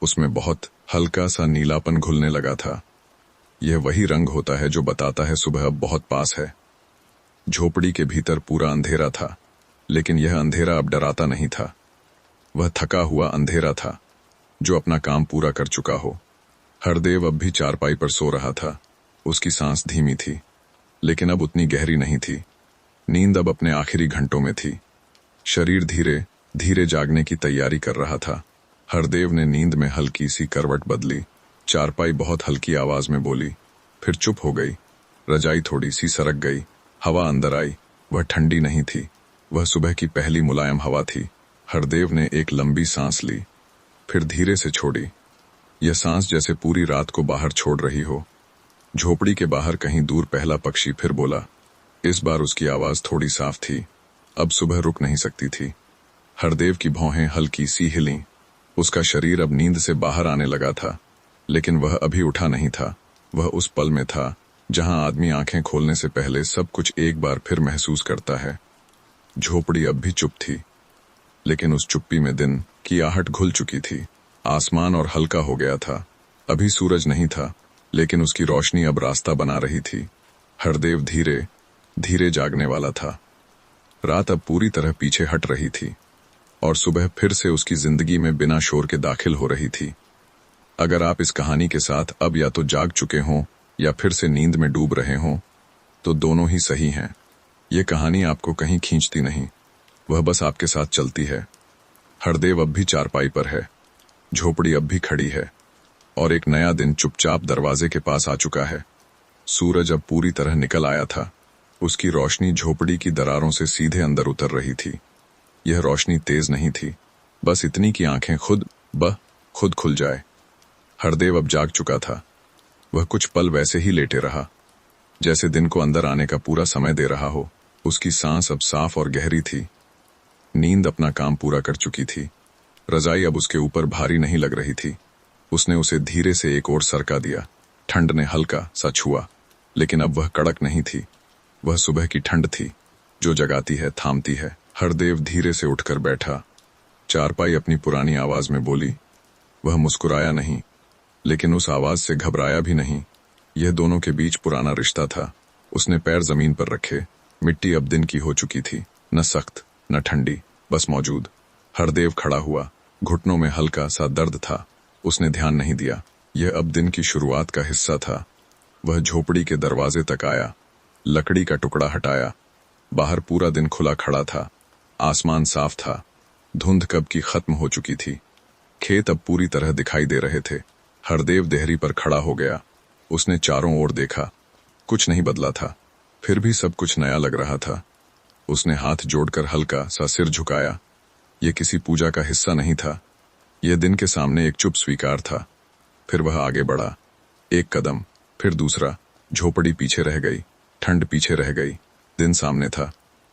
उसमें बहुत हल्का सा नीलापन घुलने लगा था। यह वही रंग होता है जो बताता है सुबह अब बहुत पास है। झोपड़ी के भीतर पूरा अंधेरा था, लेकिन यह अंधेरा अब डराता नहीं था। वह थका हुआ अंधेरा था, जो अपना काम पूरा कर चुका हो। हरदेव अब भी चारपाई पर सो रहा था। उसकी सांस धीमी थी, लेकिन अब उतनी गहरी नहीं थी। नींद अब अपने आखिरी घंटों में थी। शरीर धीरे धीरे जागने की तैयारी कर रहा था। हरदेव ने नींद में हल्की सी करवट बदली। चारपाई बहुत हल्की आवाज में बोली, फिर चुप हो गई। रजाई थोड़ी सी सरक गई। हवा अंदर आई। वह ठंडी नहीं थी, वह सुबह की पहली मुलायम हवा थी। हरदेव ने एक लंबी सांस ली, फिर धीरे से छोड़ी। यह सांस जैसे पूरी रात को बाहर छोड़ रही हो। झोपड़ी के बाहर कहीं दूर पहला पक्षी फिर बोला। इस बार उसकी आवाज थोड़ी साफ थी। अब सुबह रुक नहीं सकती थी। हरदेव की भौहें हल्की सी हिलीं। उसका शरीर अब नींद से बाहर आने लगा था, लेकिन वह अभी उठा नहीं था। वह उस पल में था जहां आदमी आंखें खोलने से पहले सब कुछ एक बार फिर महसूस करता है। झोपड़ी अब भी चुप थी, लेकिन उस चुप्पी में दिन की आहट घुल चुकी थी। आसमान और हल्का हो गया था। अभी सूरज नहीं था, लेकिन उसकी रोशनी अब रास्ता बना रही थी। हरदेव धीरे धीरे जागने वाला था। रात अब पूरी तरह पीछे हट रही थी और सुबह फिर से उसकी जिंदगी में बिना शोर के दाखिल हो रही थी। अगर आप इस कहानी के साथ अब या तो जाग चुके हों या फिर से नींद में डूब रहे हों, तो दोनों ही सही हैं। ये कहानी आपको कहीं खींचती नहीं, वह बस आपके साथ चलती है। हरदेव अब भी चारपाई पर है, झोपड़ी अब भी खड़ी है, और एक नया दिन चुपचाप दरवाजे के पास आ चुका है। सूरज अब पूरी तरह निकल आया था। उसकी रोशनी झोपड़ी की दरारों से सीधे अंदर उतर रही थी। यह रोशनी तेज नहीं थी, बस इतनी कि आंखें खुद खुल जाए। हरदेव अब जाग चुका था। वह कुछ पल वैसे ही लेटे रहा, जैसे दिन को अंदर आने का पूरा समय दे रहा हो। उसकी सांस अब साफ और गहरी थी। नींद अपना काम पूरा कर चुकी थी। रजाई अब उसके ऊपर भारी नहीं लग रही थी। उसने उसे धीरे से एक ओर सरका दिया। ठंड ने हल्का सा छुआ, लेकिन अब वह कड़क नहीं थी। वह सुबह की ठंड थी, जो जगाती है, थामती है। हरदेव धीरे से उठकर बैठा। चारपाई अपनी पुरानी आवाज में बोली। वह मुस्कुराया नहीं, लेकिन उस आवाज से घबराया भी नहीं। यह दोनों के बीच पुराना रिश्ता था। उसने पैर जमीन पर रखे। मिट्टी अब दिन की हो चुकी थी, न सख्त न ठंडी, बस मौजूद। हरदेव खड़ा हुआ। घुटनों में हल्का सा दर्द था। उसने ध्यान नहीं दिया। यह अब दिन की शुरुआत का हिस्सा था। वह झोपड़ी के दरवाजे तक आया, लकड़ी का टुकड़ा हटाया। बाहर पूरा दिन खुला खड़ा था। आसमान साफ था। धुंध कब की खत्म हो चुकी थी। खेत अब पूरी तरह दिखाई दे रहे थे। हरदेव देहरी पर खड़ा हो गया। उसने चारों ओर देखा। कुछ नहीं बदला था, फिर भी सब कुछ नया लग रहा था। उसने हाथ जोड़कर हल्का सा सिर झुकाया। यह किसी पूजा का हिस्सा नहीं था। यह दिन के सामने एक चुप स्वीकार था। फिर वह आगे बढ़ा। एक कदम, फिर दूसरा। झोपड़ी पीछे रह गई, ठंड पीछे रह गई, दिन सामने था।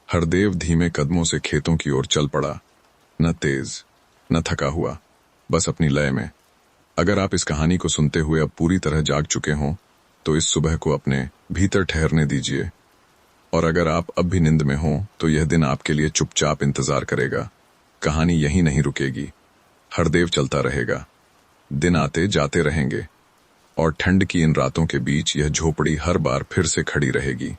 हरदेव धीमे कदमों से खेतों की ओर चल पड़ा, न तेज न थका हुआ, बस अपनी लय में। अगर आप इस कहानी को सुनते हुए अब पूरी तरह जाग चुके हों, तो इस सुबह को अपने भीतर ठहरने दीजिए। और अगर आप अब भी नींद में हों, तो यह दिन आपके लिए चुपचाप इंतजार करेगा। कहानी यहीं नहीं रुकेगी। हरदेव चलता रहेगा। दिन आते जाते रहेंगे, और ठंड की इन रातों के बीच यह झोपड़ी हर बार फिर से खड़ी रहेगी।